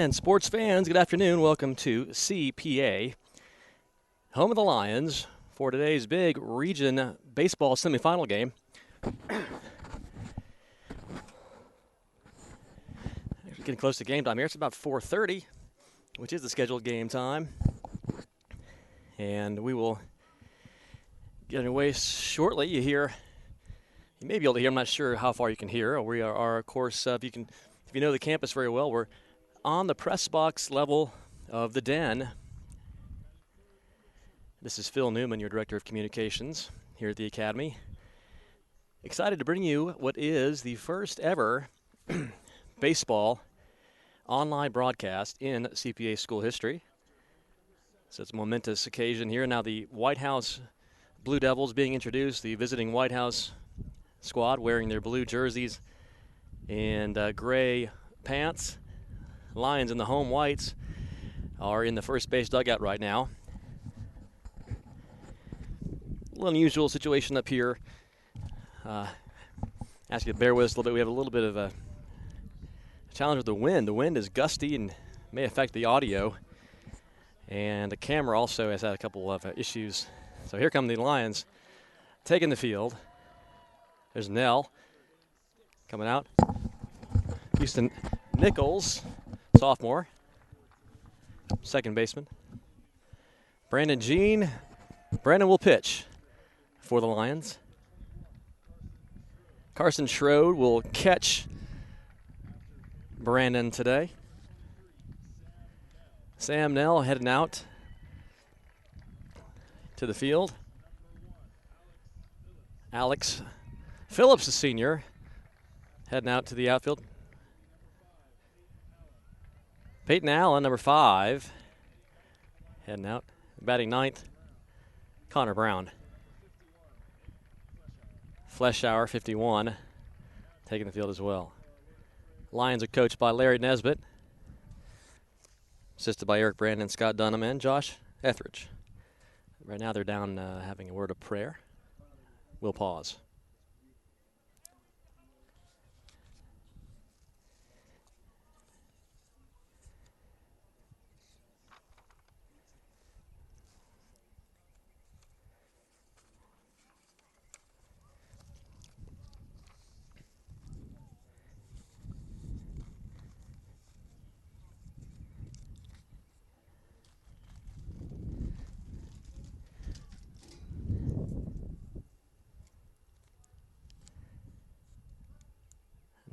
And sports fans, good afternoon. Welcome to CPA, home of the Lions, for today's big region baseball semifinal game. Getting close to game time here. It's about 4:30, which is the scheduled game time. And we will get underway shortly. You may be able to hear. I'm not sure how far you can hear. We are of course, if you know the campus very well, we're on the press box level of the den. This is Phil Newman, your Director of Communications here at the Academy. Excited to bring you what is the first ever baseball online broadcast in CPA school history. So it's a momentous occasion here. Now the White House Blue Devils being introduced, the visiting White House squad wearing their blue jerseys and gray pants. Lions in the home whites are in the first base dugout right now. A little unusual situation up here. Ask you to bear with us a little bit. We have a little bit of a challenge with the wind. The wind is gusty and may affect the audio. And the camera also has had a couple of issues. So here come the Lions taking the field. There's Nell coming out. Houston Nichols, sophomore, second baseman. Brandon Jean. Brandon will pitch for the Lions. Carson Schroed will catch Brandon today. Sam Nell heading out to the field. Alex Phillips, the senior, heading out to the outfield. Peyton Allen, number 5, heading out. Batting ninth, Connor Brown. Fleshauer, 51, taking the field as well. Lions are coached by Larry Nesbitt, assisted by Eric Brandon, Scott Dunham, and Josh Etheridge. Right now they're down having a word of prayer. We'll pause.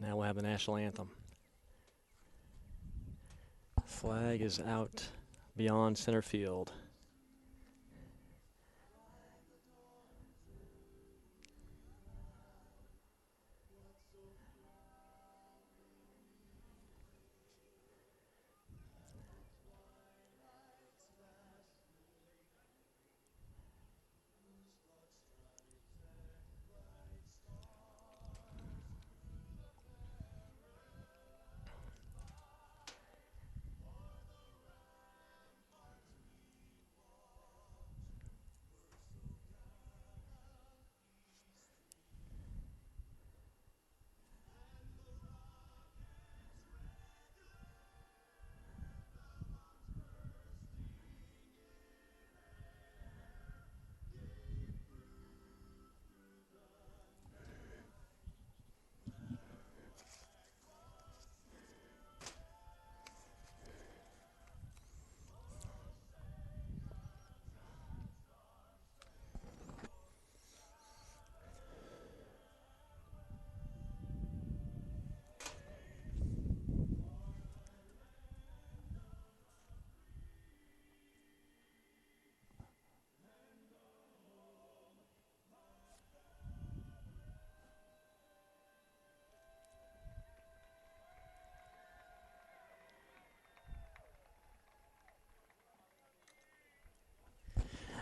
Now we'll have the national anthem. Flag is out beyond center field.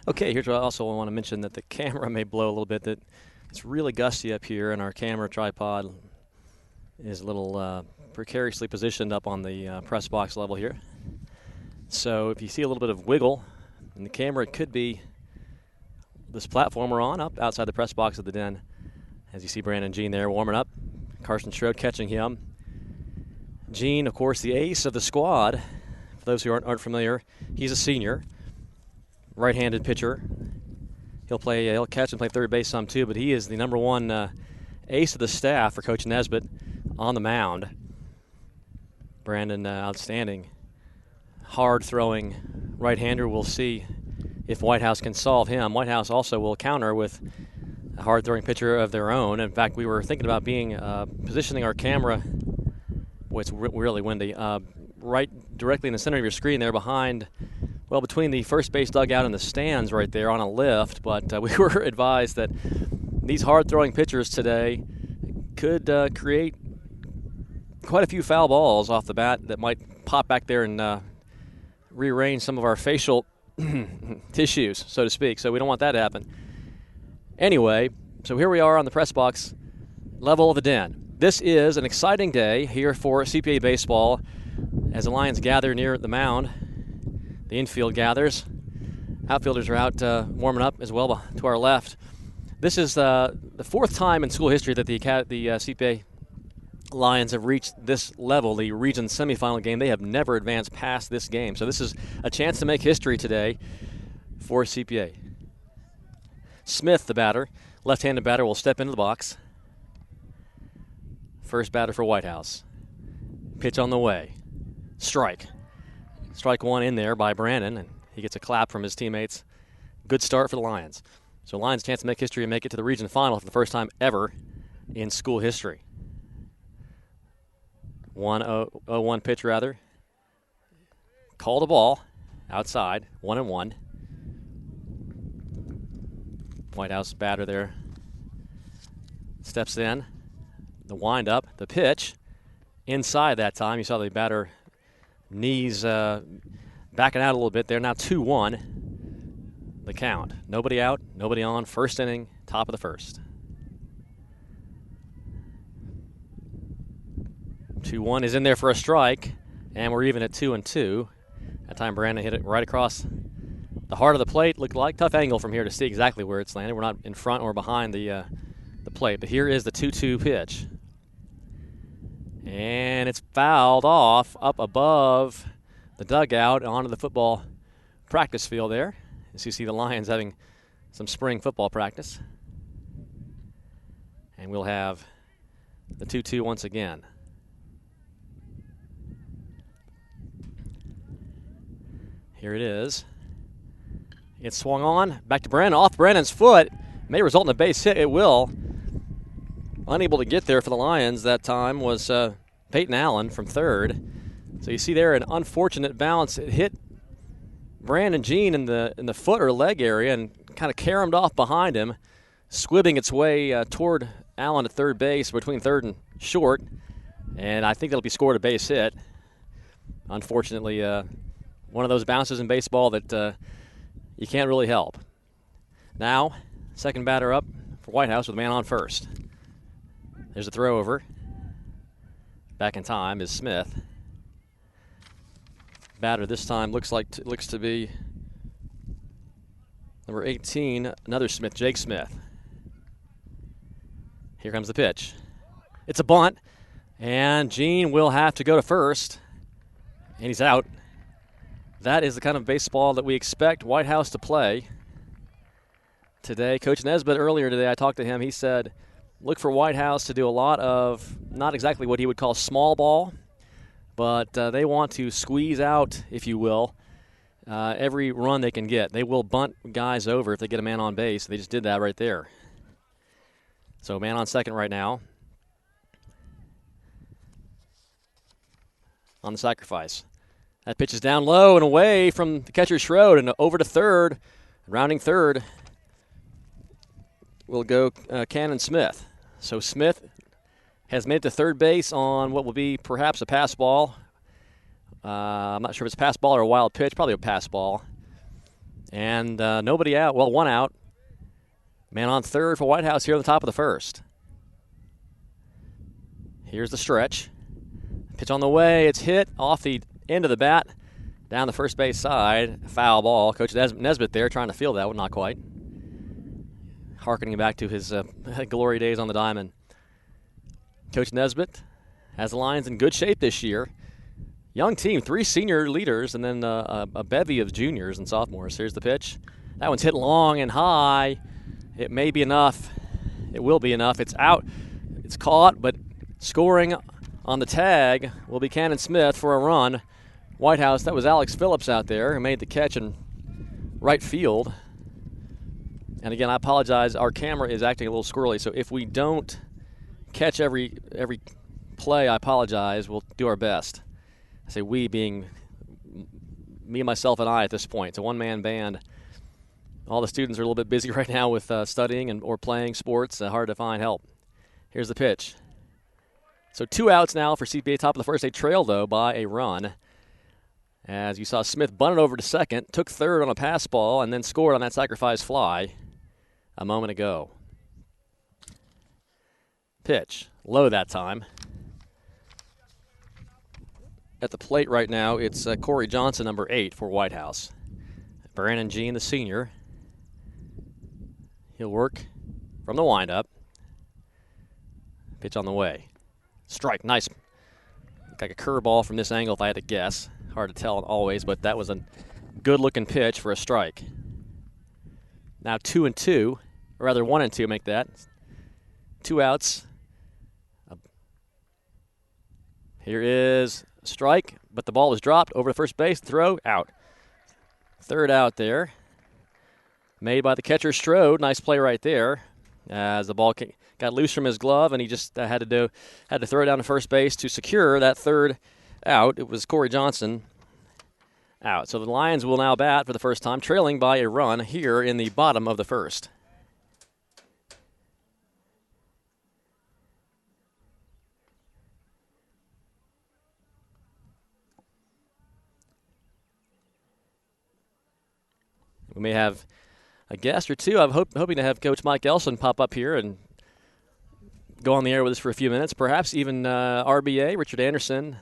Okay, here's what I also want to mention, that the camera may blow a little bit, that it's really gusty up here, and our camera tripod is a little precariously positioned up on the press box level here. So if you see a little bit of wiggle in the camera, it could be this platform we're on up outside the press box of the den. As you see Brandon Jean there warming up. Carson Schroed catching him. Gene, of course, the ace of the squad. For those who aren't familiar, he's a senior, right-handed pitcher. He'll catch and play third base some too, but he is the number one ace of the staff for Coach Nesbitt on the mound. Brandon, outstanding, hard-throwing right-hander. We'll see if Whitehouse can solve him. Whitehouse also will counter with a hard-throwing pitcher of their own. In fact, we were thinking about positioning our camera. Well, it's really windy. Right directly in the center of your screen there behind, between the first base dugout and the stands right there on a lift. But we were advised that these hard-throwing pitchers today could create quite a few foul balls off the bat that might pop back there and rearrange some of our facial tissues, so to speak. So we don't want that to happen. Anyway, so here we are on the press box level of the den. This is an exciting day here for CPA baseball as the Lions gather near the mound. The infield gathers. Outfielders are out warming up as well to our left. This is the fourth time in school history that the CPA Lions have reached this level, the region semifinal game. They have never advanced past this game. So this is a chance to make history today for CPA. Smith, the batter, left-handed batter, will step into the box. First batter for Whitehouse. Pitch on the way. Strike. Strike one in there by Brandon, and he gets a clap from his teammates. Good start for the Lions. So Lions' chance to make history and make it to the region final for the first time ever in school history. 1-0-1 pitch, rather. Called a ball outside, 1-1. Whitehouse batter there steps in. The windup, the pitch, inside that time. You saw the batter knees backing out a little bit there. Now 2-1, the count. Nobody out, nobody on. First inning, top of the first. 2-1 is in there for a strike, and we're even at 2-2. That time Brandon hit it right across the heart of the plate. Looked like tough angle from here to see exactly where it's landed. We're not in front or behind the plate, but here is the 2-2 pitch. And it's fouled off up above the dugout onto the football practice field there. As you see the Lions having some spring football practice. And we'll have the 2-2 once again. Here it is. It's swung on. Back to Brandon. Off Brandon's foot. May result in a base hit. It will. Unable to get there for the Lions that time was Peyton Allen from third. So you see there an unfortunate bounce. It hit Brandon Jean in the foot or leg area and kind of caromed off behind him, squibbing its way toward Allen at third base between third and short. And I think that'll be scored a base hit. Unfortunately, one of those bounces in baseball that you can't really help. Now, second batter up for Whitehouse with a man on first. There's a throw over. Back in time is Smith. Batter this time looks to be number 18, another Smith, Jake Smith. Here comes the pitch. It's a bunt, and Gene will have to go to first, and he's out. That is the kind of baseball that we expect Whitehouse to play today. Coach Nesbitt, earlier today, I talked to him. He said, look for Whitehouse to do a lot of not exactly what he would call small ball, but they want to squeeze out, if you will, every run they can get. They will bunt guys over if they get a man on base. They just did that right there. So man on second right now on the sacrifice. That pitch is down low and away from the catcher's Schroed and over to third. Rounding third will go Cannon Smith. So Smith has made it to third base on what will be perhaps a pass ball. I'm not sure if it's a pass ball or a wild pitch. Probably a pass ball. And nobody out. Well, one out. Man on third for Whitehouse here on the top of the first. Here's the stretch. Pitch on the way. It's hit off the end of the bat down the first base side. Foul ball. Coach Nesbitt there trying to field that one. Not quite. Harkening back to his glory days on the diamond. Coach Nesbitt has the Lions in good shape this year. Young team, 3 senior leaders, and then a bevy of juniors and sophomores. Here's the pitch. That one's hit long and high. It may be enough. It will be enough. It's out. It's caught, but scoring on the tag will be Cannon Smith for a run. White House, that was Alex Phillips out there who made the catch in right field. And again, I apologize. Our camera is acting a little squirrely, so if we don't catch every play, I apologize. We'll do our best. I say we being me, myself, and I at this point. It's a one-man band. All the students are a little bit busy right now with studying or playing sports. Hard to find help. Here's the pitch. So 2 outs now for CPA, top of the first. They trail, though, by a run. As you saw, Smith bunted over to second, took third on a pass ball, and then scored on that sacrifice fly a moment ago. Pitch. Low that time. At the plate right now, it's Corey Johnson, number 8 for White House. Brandon Jean, the senior. He'll work from the windup. Pitch on the way. Strike. Nice. Like a curveball from this angle if I had to guess. Hard to tell always, but that was a good-looking pitch for a strike. Now 2-2, or rather 1-2, make that. 2 outs. Here is a strike, but the ball was dropped over the first base. Throw, out. Third out there. Made by the catcher Strode. Nice play right there. As the ball got loose from his glove, and he just had to throw it down to first base to secure that third out. It was Corey Johnson out. So the Lions will now bat for the first time, trailing by a run here in the bottom of the first. We may have a guest or two. I'm hoping to have Coach Mike Elson pop up here and go on the air with us for a few minutes. Perhaps even RBA, Richard Anderson,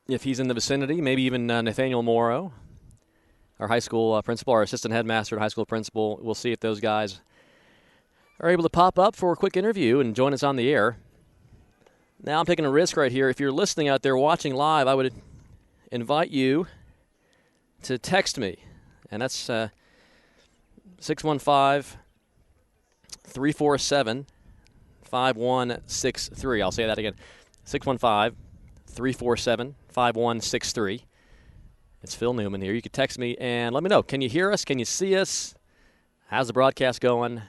if he's in the vicinity. Maybe even Nathaniel Morrow, our high school principal, our assistant headmaster and high school principal. We'll see if those guys are able to pop up for a quick interview and join us on the air. Now I'm taking a risk right here. If you're listening out there watching live, I would invite you to text me. And that's 615-347-5163. I'll say that again. 615-347-5163. It's Phil Newman here. You can text me and let me know. Can you hear us? Can you see us? How's the broadcast going?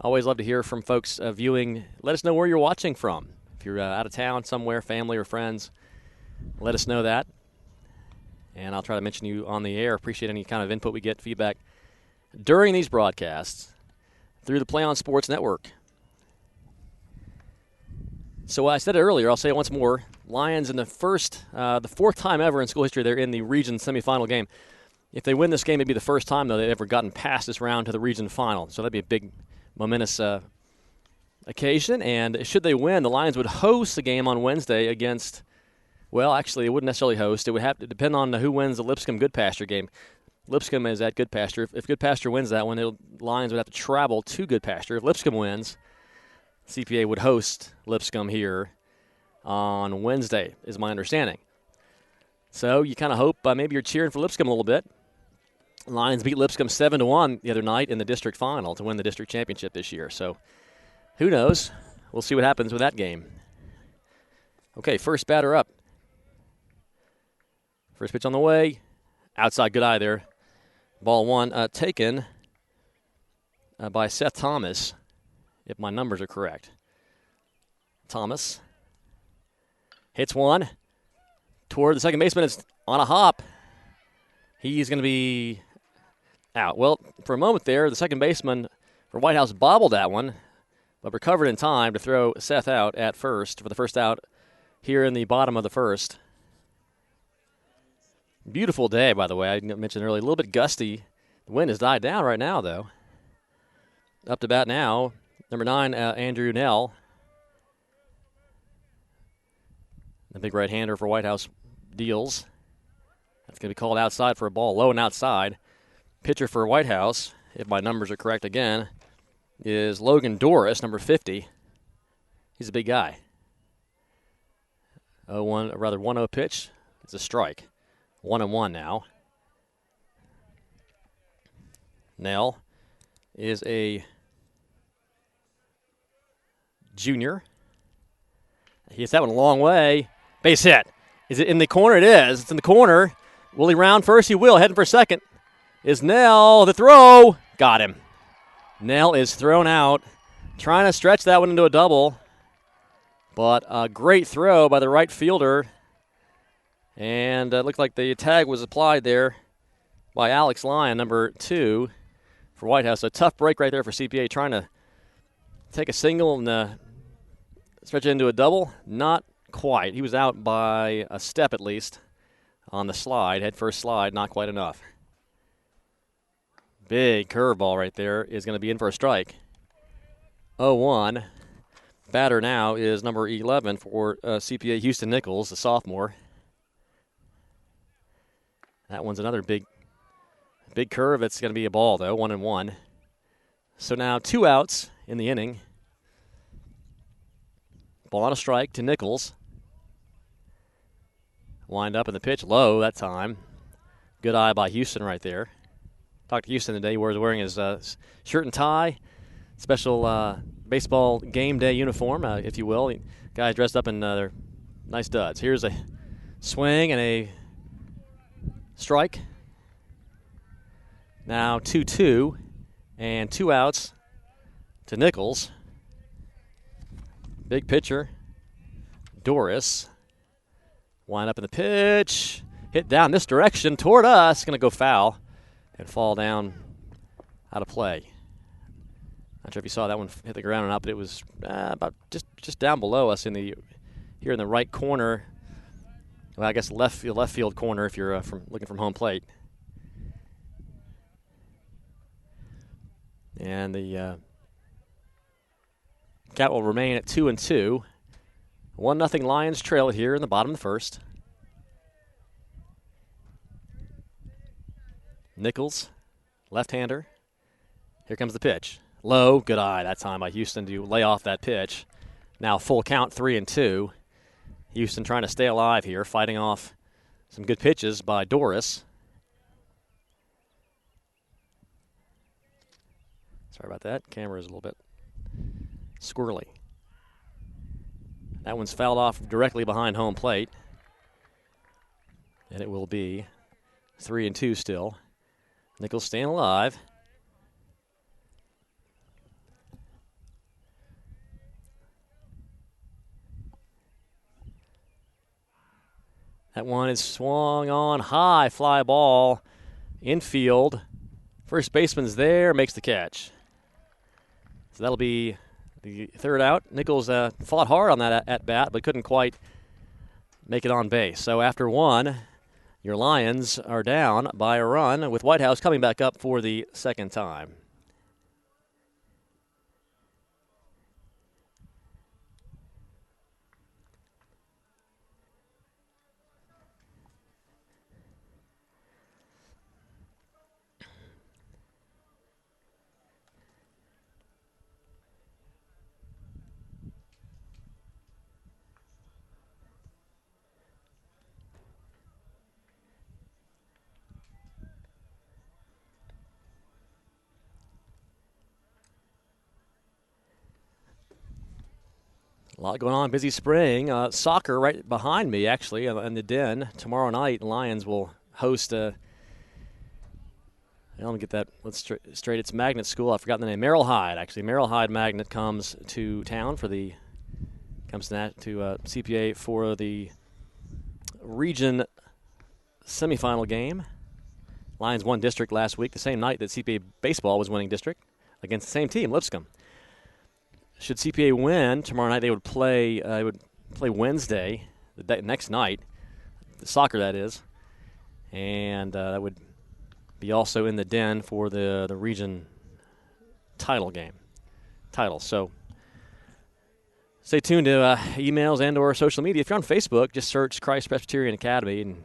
Always love to hear from folks viewing. Let us know where you're watching from. If you're out of town somewhere, family or friends, let us know that. And I'll try to mention you on the air. Appreciate any kind of input we get, feedback during these broadcasts through the Play On Sports Network. So I said it earlier, I'll say it once more. Lions in the fourth time ever in school history, they're in the region semifinal game. If they win this game, it'd be the first time, though, they've ever gotten past this round to the region final. So that'd be a big, momentous occasion. And should they win, the Lions would host the game on Wednesday against... Well, actually, it wouldn't necessarily host. It would have to depend on who wins the Lipscomb-Good Pasture game. Lipscomb is at Good Pasture. If Good Pasture wins that one, the Lions would have to travel to Good Pasture. If Lipscomb wins, CPA would host Lipscomb here on Wednesday, is my understanding. So you kind of hope maybe you're cheering for Lipscomb a little bit. Lions beat Lipscomb 7-1 the other night in the district final to win the district championship this year. So who knows? We'll see what happens with that game. Okay, first batter up. First pitch on the way. Outside, good eye there. Ball one taken by Seth Thomas, if my numbers are correct. Thomas hits one toward the second baseman. It's on a hop. He's going to be out. Well, for a moment there, the second baseman for White House bobbled that one, but recovered in time to throw Seth out at first for the first out here in the bottom of the first. Beautiful day, by the way. I mentioned earlier, a little bit gusty. The wind has died down right now, though. Up to bat now, number 9, Andrew Nell. The big right-hander for White House deals. That's going to be called outside for a ball, low and outside. Pitcher for White House, if my numbers are correct again, is Logan Doris, number 50. He's a big guy. 1-0 pitch. It's a strike. 1-1 now. Nell is a junior. He hits that one a long way. Base hit. Is it in the corner? It is. It's in the corner. Will he round first? He will. Heading for second. Is Nell. The throw. Got him. Nell is thrown out. Trying to stretch that one into a double. But a great throw by the right fielder. And it looked like the tag was applied there by Alex Lyon, number 2 for White House. A tough break right there for CPA, trying to take a single and stretch it into a double. Not quite. He was out by a step at least on the slide, head first slide, not quite enough. Big curveball right there is going to be in for a strike. 0-1. Batter now is number 11 for CPA, Houston Nichols, the sophomore. That one's another big curve. It's going to be a ball, though, 1-1. So now 2 outs in the inning. Ball on a strike to Nichols. Wind up in the pitch low that time. Good eye by Houston right there. Talked to Houston today. He was wearing his shirt and tie, special baseball game day uniform, if you will. Guys dressed up in their nice duds. Here's a swing and a strike. Now 2-2 and 2 outs to Nichols. Big pitcher, Doris. Wind up in the pitch. Hit down this direction toward us. Going to go foul and fall down out of play. Not sure if you saw that one hit the ground or not, but it was about just down below us here in the right corner. Well, I guess left field corner if you're looking from home plate. And the count will remain at 2-2. 1-0 Lions trail here in the bottom of the first. Nichols, left-hander. Here comes the pitch. Low, good eye that time by Houston to lay off that pitch. Now full count, 3-2. Houston trying to stay alive here, fighting off some good pitches by Doris. Sorry about that. Camera is a little bit squirrely. That one's fouled off directly behind home plate. And it will be 3-2 still. Nichols staying alive. That one is swung on high, fly ball, infield. First baseman's there, makes the catch. So that'll be the third out. Nichols fought hard on that at-bat, but couldn't quite make it on base. So after one, your Lions are down by a run, with White House coming back up for the second time. A lot going on, busy spring. Soccer right behind me, actually, in the den. Tomorrow night, Lions will host let me get that straight. It's Magnet School. I've forgotten the name. Merrill Hyde, actually. Merrill Hyde Magnet comes to town to CPA for the region semifinal game. Lions won district last week, the same night that CPA baseball was winning district against the same team, Lipscomb. Should CPA win tomorrow night, they would play Wednesday, the next night, the soccer that is, and that would be also in the den for the region title. So stay tuned to emails and or social media. If you're on Facebook, just search Christ Presbyterian Academy, and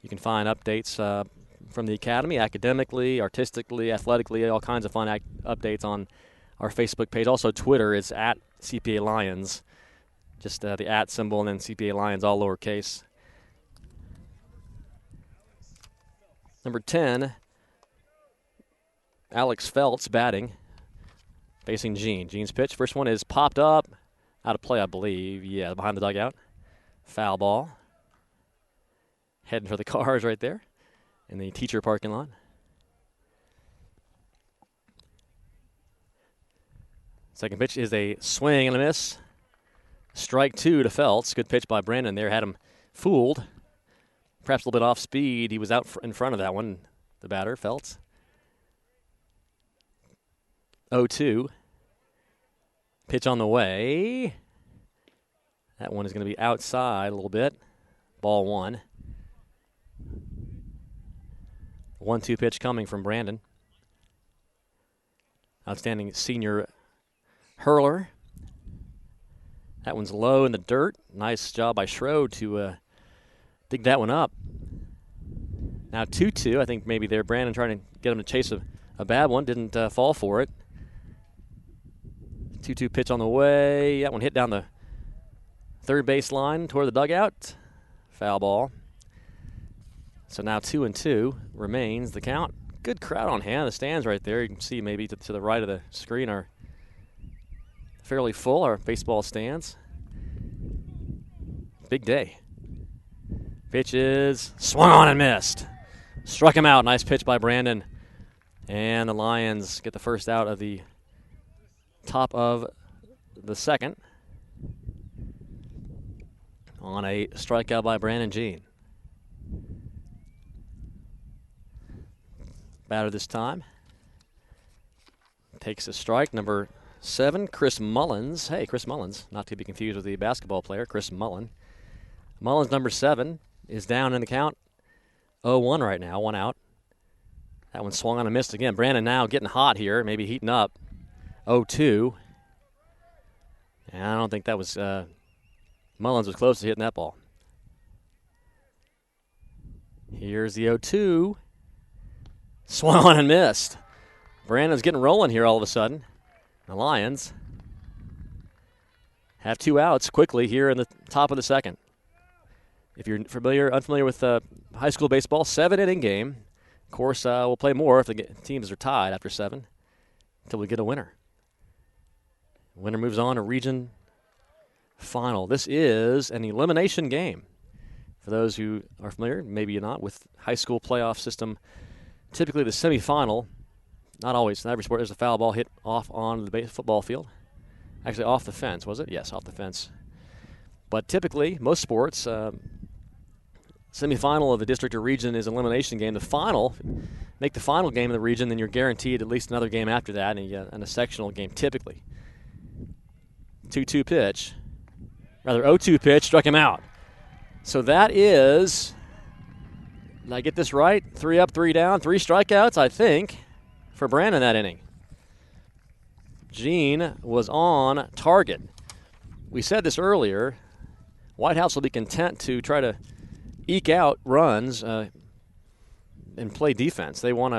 you can find updates from the academy, academically, artistically, athletically, all kinds of fun updates on our Facebook page. Also, Twitter is at CPA Lions. Just the @ symbol and then CPA Lions all lowercase. Number 10, Alex Feltz batting, facing Gene. Gene's pitch. First one is popped up. Out of play, I believe. Yeah, behind the dugout. Foul ball. Heading for the cars right there in the teacher parking lot. Second pitch is a swing and a miss. Strike 2 to Feltz. Good pitch by Brandon there. Had him fooled. Perhaps a little bit off speed. He was out in front of that one, the batter, Feltz. 0-2. Pitch on the way. That one is going to be outside a little bit. Ball 1. 1-2 pitch coming from Brandon. Outstanding senior hurler. That one's low in the dirt. Nice job by Schroed to dig that one up. Now 2-2. I think maybe there Brandon trying to get him to chase a bad one. Didn't fall for it. 2-2 pitch on the way. That one hit down the third base line toward the dugout. Foul ball. So now 2-2 remains the count. Good crowd on hand. The stands right there. You can see maybe to the right of the screen are fairly full, our baseball stands. Big day. Pitch is swung on and missed. Struck him out. Nice pitch by Brandon. And the Lions get the first out of the top of the second on a strikeout by Brandon Gene. Batter this time takes a strike. Number 7, Chris Mullins. Hey, Chris Mullins, not to be confused with the basketball player, Chris Mullen. Mullins, number 7, is down in the count. 0-1 right now, 1 out. That one swung on and missed again. Brandon now getting hot here, maybe heating up. 0-2. And I don't think that was Mullins was close to hitting that ball. Here's the 0-2. Swung on and missed. Brandon's getting rolling here all of a sudden. The Lions have 2 outs quickly here in the top of the second. If you're unfamiliar with high school baseball, 7-inning game. Of course, we'll play more if the teams are tied after 7 until we get a winner. Winner moves on to region final. This is an elimination game. For those who are familiar, maybe you're not, with high school playoff system, typically the semifinal, not always, in every sport, there's a foul ball hit off on the football field. Actually, off the fence, was it? Yes, off the fence. But typically, most sports, semifinal of the district or region is an elimination game. The final, make the final game of the region, then you're guaranteed at least another game after that and a sectional game typically. 2-2 pitch. Rather, 0-2 pitch, struck him out. So that is, did I get this right? 3 up, 3 down, 3 strikeouts, I think, for Brandon that inning. Gene was on target. We said this earlier. White House will be content to try to eke out runs and play defense. They want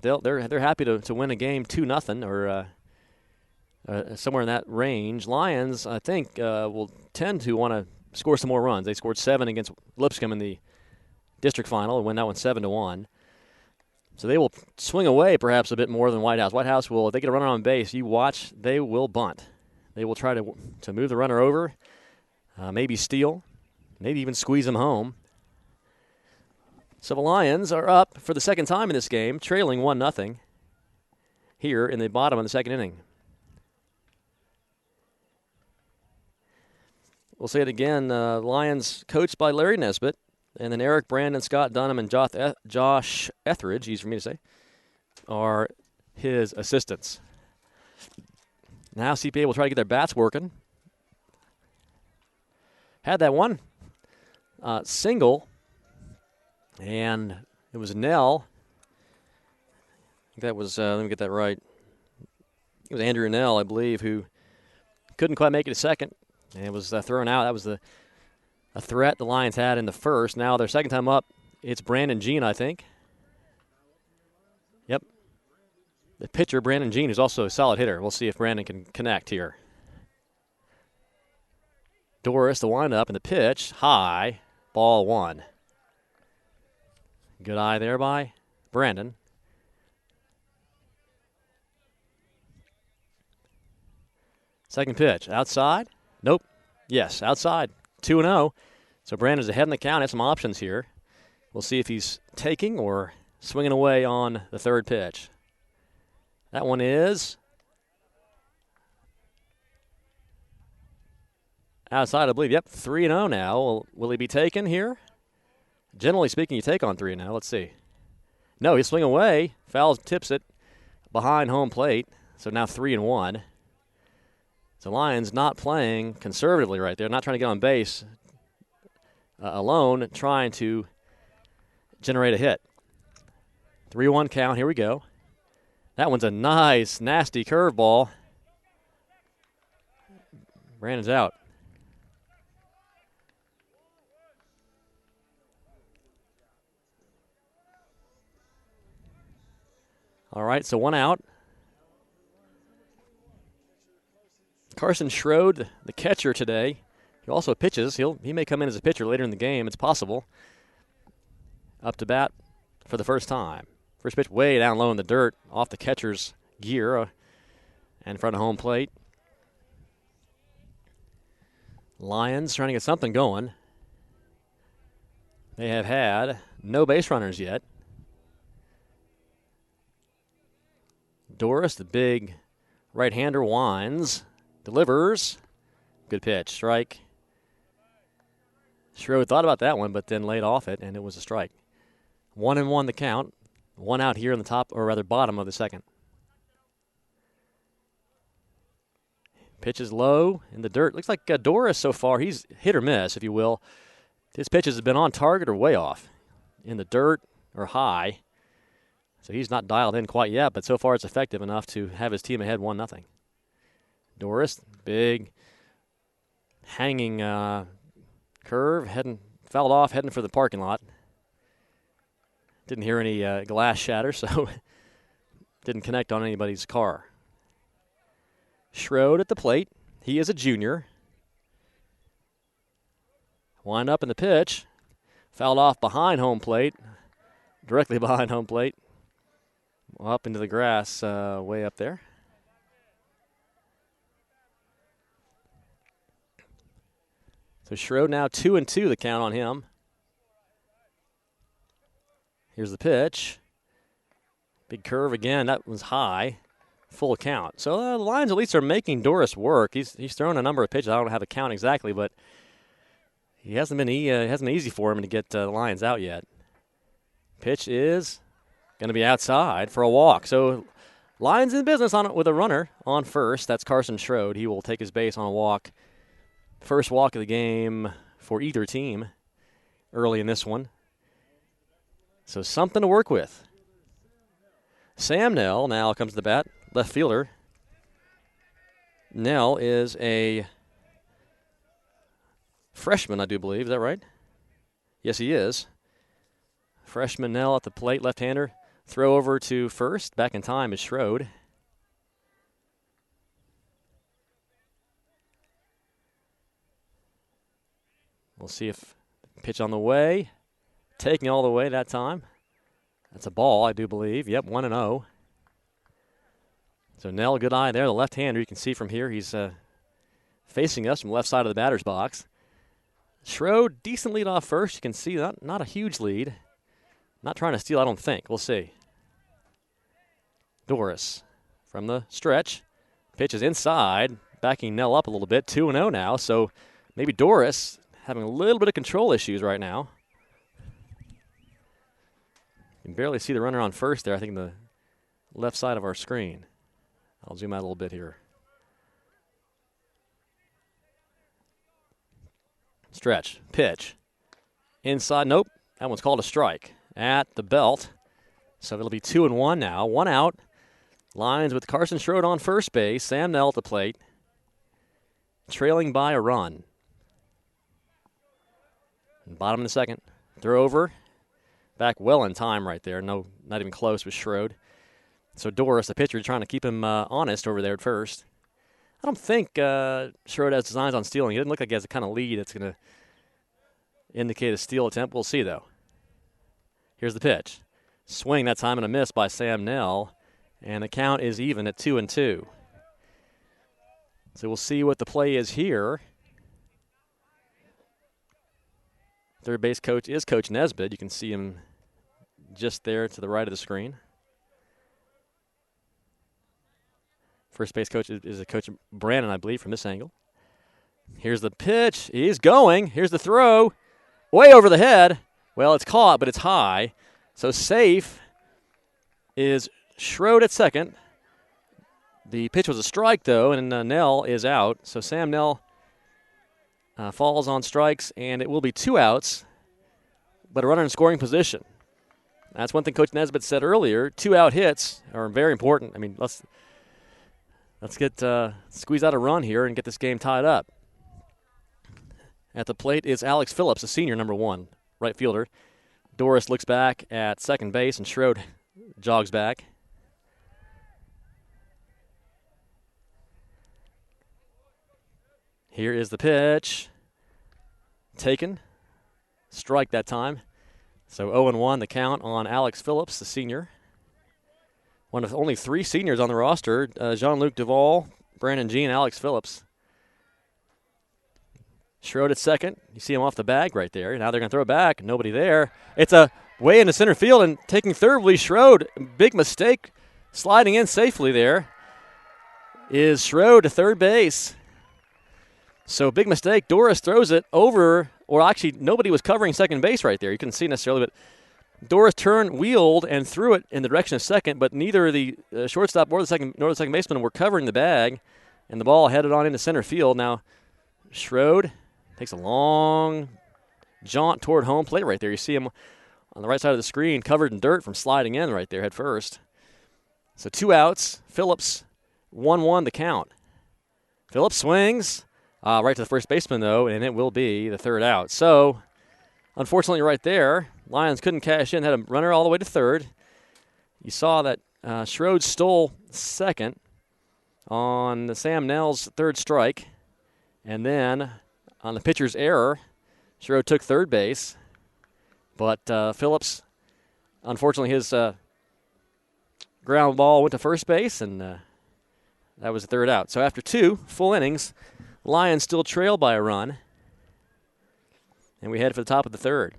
to. They're happy to win a game 2-0 or somewhere in that range. Lions, I think, will tend to want to score some more runs. They scored 7 against Lipscomb in the district final and win that one 7-1. So they will swing away perhaps a bit more than White House. White House will, if they get a runner on base, you watch, they will bunt. They will try to move the runner over, maybe steal, maybe even squeeze them home. So the Lions are up for the second time in this game, trailing 1-0 here in the bottom of the second inning. We'll say it again, Lions coached by Larry Nesbitt, and then Eric, Brandon, Scott Dunham, and Josh Etheridge, easy for me to say, are his assistants. Now CPA will try to get their bats working. Had that one single, and it was Nell. I think that was, let me get that right. It was Andrew Nell, I believe, who couldn't quite make it a second. And it was thrown out. That was a threat the Lions had in the first. Now their second time up, it's Brandon Gene, I think. Yep. The pitcher, Brandon Gene, is also a solid hitter. We'll see if Brandon can connect here. Doris, the windup, and the pitch, high, ball 1. Good eye there by Brandon. Second pitch, outside? Nope. Yes, outside. 2-0. So Brandon's ahead in the count. Has some options here. We'll see if he's taking or swinging away on the third pitch. That one is outside, I believe. Yep, 3-0 now. Will he be taken here? Generally speaking, you take on 3-0. Let's see. No, he'll swing away. Foul tips it behind home plate. So now 3-1. The Lions not playing conservatively right there, not trying to get on base alone, trying to generate a hit. 3-1 count. Here we go. That one's a nice, nasty curveball. Brandon's out. All right, so 1 out. Carson Schroed, the catcher today, he also pitches. He may come in as a pitcher later in the game. It's possible. Up to bat for the first time. First pitch way down low in the dirt, off the catcher's gear and in front of home plate. Lions trying to get something going. They have had no base runners yet. Doris, the big right-hander, winds, delivers. Good pitch, strike. Schroed thought about that one, but then laid off it, and it was a strike. 1-1 the count. 1 out here in the top, or rather bottom of the second. Pitch is low in the dirt. Looks like Doris so far, he's hit or miss, if you will. His pitches have been on target or way off. In the dirt or high. So he's not dialed in quite yet, but so far it's effective enough to have his team ahead 1-0. Doris, big hanging curve, fouled off, heading for the parking lot. Didn't hear any glass shatter, so didn't connect on anybody's car. Schroed at the plate. He is a junior. Wind up in the pitch. Fouled off behind home plate. Directly behind home plate. Up into the grass way up there. So Schroed now 2-2 the count on him. Here's the pitch. Big curve again. That was high. Full count. So the Lions at least are making Doris work. He's thrown a number of pitches. I don't have a count exactly, but he hasn't been easy for him to get the Lions out yet. Pitch is going to be outside for a walk. So Lions in business on it with a runner on first. That's Carson Schroed. He will take his base on a walk. First walk of the game for either team early in this one. So something to work with. Sam Nell now comes to the bat, left fielder. Nell is a freshman, I do believe. Is that right? Yes, he is. Freshman Nell at the plate, left-hander. Throw over to first. Back in time is Schroed. We'll see if pitch on the way. Taking all the way that time. That's a ball, I do believe. Yep, 1-0. So Nell, good eye there. The left-hander, you can see from here, he's facing us from the left side of the batter's box. Schroed, decent lead off first. You can see not a huge lead. Not trying to steal, I don't think. We'll see. Doris from the stretch. Pitch is inside, backing Nell up a little bit. 2-0 now, so maybe Doris having a little bit of control issues right now. You can barely see the runner on first there, I think, in the left side of our screen. I'll zoom out a little bit here. Stretch, pitch. Inside, nope. That one's called a strike at the belt. So it'll be 2-1 now. 1 out. Lions with Carson Schroed on first base. Sam Nell at the plate. Trailing by a run. Bottom of the second. Throw over. Back well in time right there. No, not even close with Schroed. So Doris, the pitcher, trying to keep him honest over there at first. I don't think Schroed has designs on stealing. It doesn't look like he has a kind of lead that's going to indicate a steal attempt. We'll see, though. Here's the pitch. Swing that time and a miss by Sam Nell, and the count is even at 2-2. So we'll see what the play is here. Third base coach is Coach Nesbitt. You can see him just there to the right of the screen. First base coach is a Coach Brandon, I believe, from this angle. Here's the pitch. He's going. Here's the throw. Way over the head. Well, it's caught, but it's high. So safe is Schroed at second. The pitch was a strike, though, and Nell is out. So Sam Nell falls on strikes, and it will be 2 outs, but a runner in scoring position. That's one thing Coach Nesbitt said earlier. 2-out hits are very important. I mean, let's get squeeze out a run here and get this game tied up. At the plate is Alex Phillips, a senior, number 1, right fielder. Doris looks back at second base, and Schroed jogs back. Here is the pitch. Taken. Strike that time. So 0-1 the count on Alex Phillips, the senior. One of only 3 seniors on the roster, Jean-Luc Duval, Brandon Jean, Alex Phillips. Schroed at second. You see him off the bag right there. Now they're going to throw it back. Nobody there. It's a way into center field, and taking third will be Schroed. Big mistake. Sliding in safely there is Schroed to third base. So big mistake. Doris throws it over, or actually nobody was covering second base right there. You couldn't see necessarily, but Doris turned, wheeled, and threw it in the direction of second, but neither the shortstop nor the second baseman were covering the bag, and the ball headed on into center field. Now Schroed takes a long jaunt toward home plate right there. You see him on the right side of the screen, covered in dirt from sliding in right there head first. So 2 outs. Phillips 1-1 the count. Phillips swings right to the first baseman, though, and it will be the third out. So, unfortunately, right there, Lions couldn't cash in, had a runner all the way to third. You saw that Schroed stole second on Sam Nell's third strike, and then on the pitcher's error, Schroed took third base. But Phillips, unfortunately, his ground ball went to first base, and that was the third out. So after 2 full innings, Lions still trail by a run, and we head for the top of the third.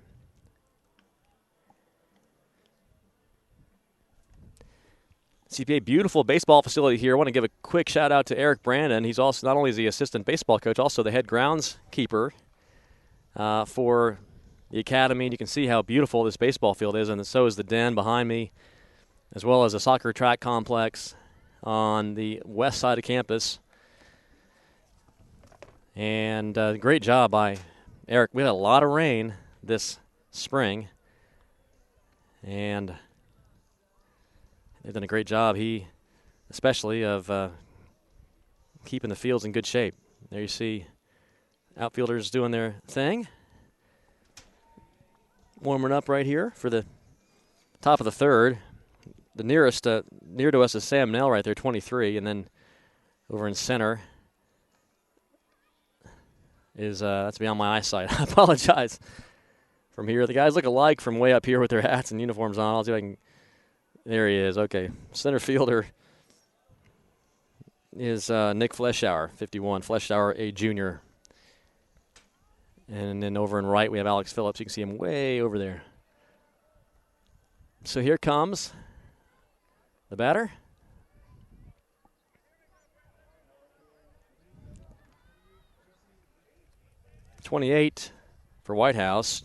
CPA, beautiful baseball facility here. I want to give a quick shout out to Eric Brandon. He's also not only the assistant baseball coach, also the head groundskeeper for the academy. And you can see how beautiful this baseball field is, and so is the den behind me, as well as a soccer track complex on the west side of campus. And great job by Eric. We had a lot of rain this spring, and they've done a great job, especially of keeping the fields in good shape. There you see outfielders doing their thing. Warming up right here for the top of the third. The nearest near to us is Sam Nell right there, 23, and then over in center is that's beyond my eyesight. I apologize. From here, the guys look alike from way up here with their hats and uniforms on. I'll see if I can. There he is. Okay, center fielder is Nick Fleschauer, 51. Fleschauer, a junior. And then over in right, we have Alex Phillips. You can see him way over there. So here comes the batter. .28 for Whitehouse.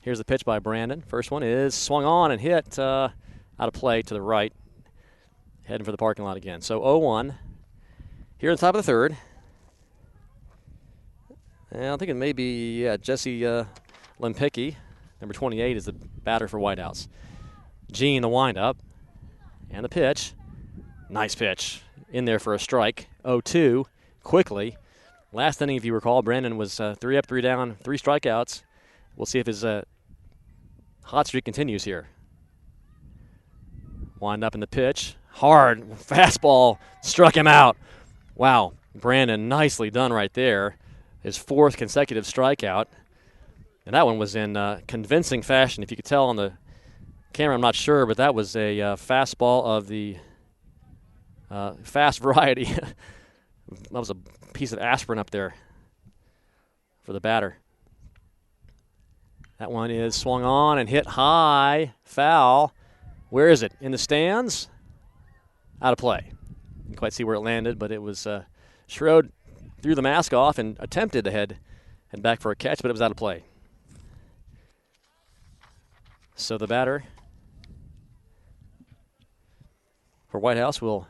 Here's the pitch by Brandon. First one is swung on and hit out of play to the right. Heading for the parking lot again. So 0-1. Here at the top of the third. And I think it may be Jesse Lempicki. Number 28 is the batter for Whitehouse. Gene, the windup. And the pitch. Nice pitch. In there for a strike. 0-2. Quickly. Last inning, if you recall, Brandon was 3 up, 3 down, 3 strikeouts. We'll see if his hot streak continues here. Wind up in the pitch. Hard fastball struck him out. Wow. Brandon, nicely done right there. His 4th consecutive strikeout. And that one was in convincing fashion. If you could tell on the camera, I'm not sure, but that was a fastball of the fast variety. That was a piece of aspirin up there for the batter. That one is swung on and hit high, foul. Where is it? In the stands? Out of play. Didn't quite see where it landed, but it was Schroed threw the mask off and attempted to head back for a catch, but it was out of play. So the batter for White House will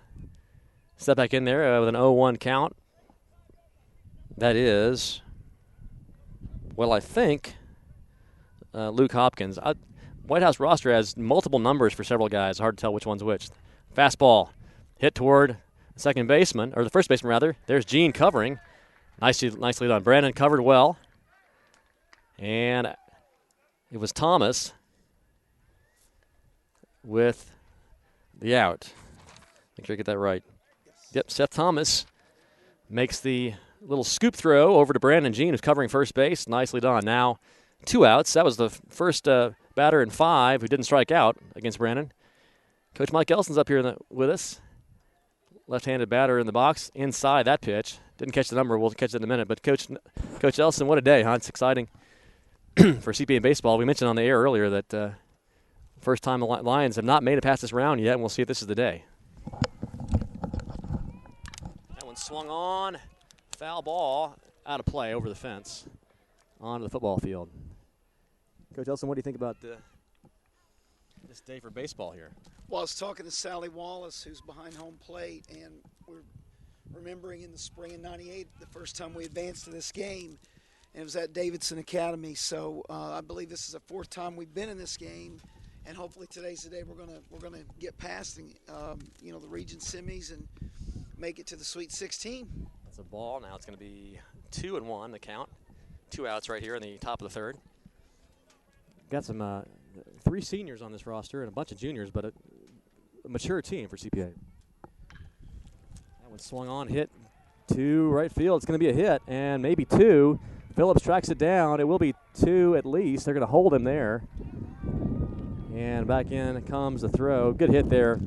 step back in there with an 0-1 count. That is, well, I think Luke Hopkins. White House roster has multiple numbers for several guys. Hard to tell which one's which. Fastball hit toward the second baseman, or the first baseman rather. There's Gene covering. Nicely done. Brandon covered well. And it was Thomas with the out. Make sure I get that right. Yep, Seth Thomas makes the little scoop throw over to Brandon Gene, who's covering first base. Nicely done. Now 2 outs. That was the first batter in 5 who didn't strike out against Brandon. Coach Mike Elson's up here with us. Left-handed batter in the box inside that pitch. Didn't catch the number. We'll catch it in a minute. But Coach Elson, what a day, huh? It's exciting for CPA and baseball. We mentioned on the air earlier that first time the Lions have not made it past this round yet, and we'll see if this is the day. That one swung on. Foul ball out of play over the fence onto the football field. Coach Elson, what do you think about this day for baseball here? Well, I was talking to Sally Wallace, who's behind home plate, and we're remembering in the spring of '98 the first time we advanced to this game, and it was at Davidson Academy. So I believe this is the 4th time we've been in this game, and hopefully today's the day we're gonna get past the region semis and make it to the Sweet 16. That's a ball. Now it's going to be 2-1 the count. 2 outs right here in the top of the 3rd. Got some 3 seniors on this roster and a bunch of juniors, but a mature team for CPA. That one swung on, hit to right field. It's going to be a hit, and maybe 2. Phillips tracks it down. It will be 2 at least. They're going to hold him there. And back in comes the throw. Good hit there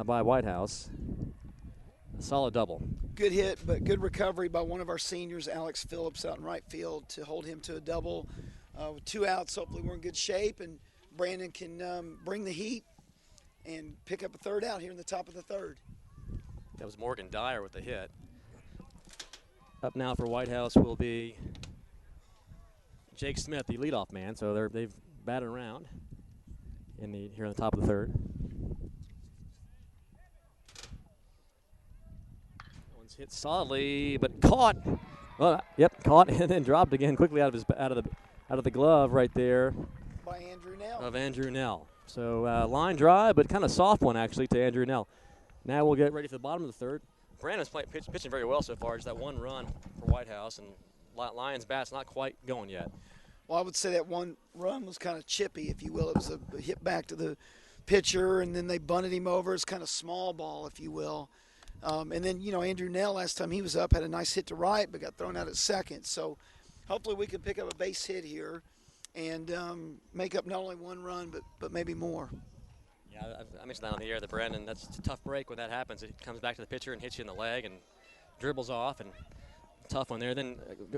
by White House. A solid double. Good hit, but good recovery by one of our seniors, Alex Phillips, out in right field to hold him to a double. With 2 outs, hopefully we're in good shape, and Brandon can bring the heat and pick up a 3rd out here in the top of the 3rd. That was Morgan Dyer with the hit. Up now for White House will be Jake Smith, the leadoff man. So they've batted around here in the top of the 3rd. That one's hit solidly, but caught. Well, yep, caught and then dropped again quickly out of the glove right there. By Andrew Nell. Of Andrew Nell. So line drive, but kind of soft one actually to Andrew Nell. Now we'll get ready for the bottom of the 3rd. Brandon's pitching very well so far. Just that 1 run for White House, and Lions bat's not quite going yet. Well, I would say that 1 run was kind of chippy, if you will. It was a hit back to the pitcher, and then they bunted him over. It's kind of small ball, if you will. And then, Andrew Nell, last time he was up, had a nice hit to right, but got thrown out at second. So hopefully we can pick up a base hit here and make up not only 1 run, but maybe more. Yeah, I mentioned that on the air, that Brandon, that's a tough break when that happens. It comes back to the pitcher and hits you in the leg and dribbles off, and tough one there. Then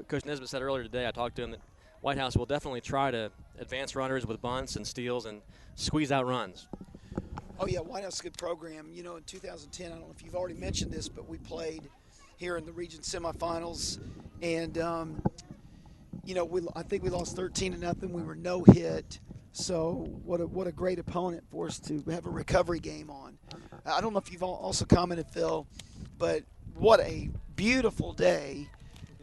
Coach Nesbitt said earlier today, I talked to him, that White House will definitely try to advance runners with bunts and steals and squeeze out runs. Oh, yeah, White House is a good program. In 2010, I don't know if you've already mentioned this, but we played here in the region semifinals, and I think we lost 13-0. We were no hit. So what a great opponent for us to have a recovery game on. I don't know if you've also commented, Phil, but what a beautiful day.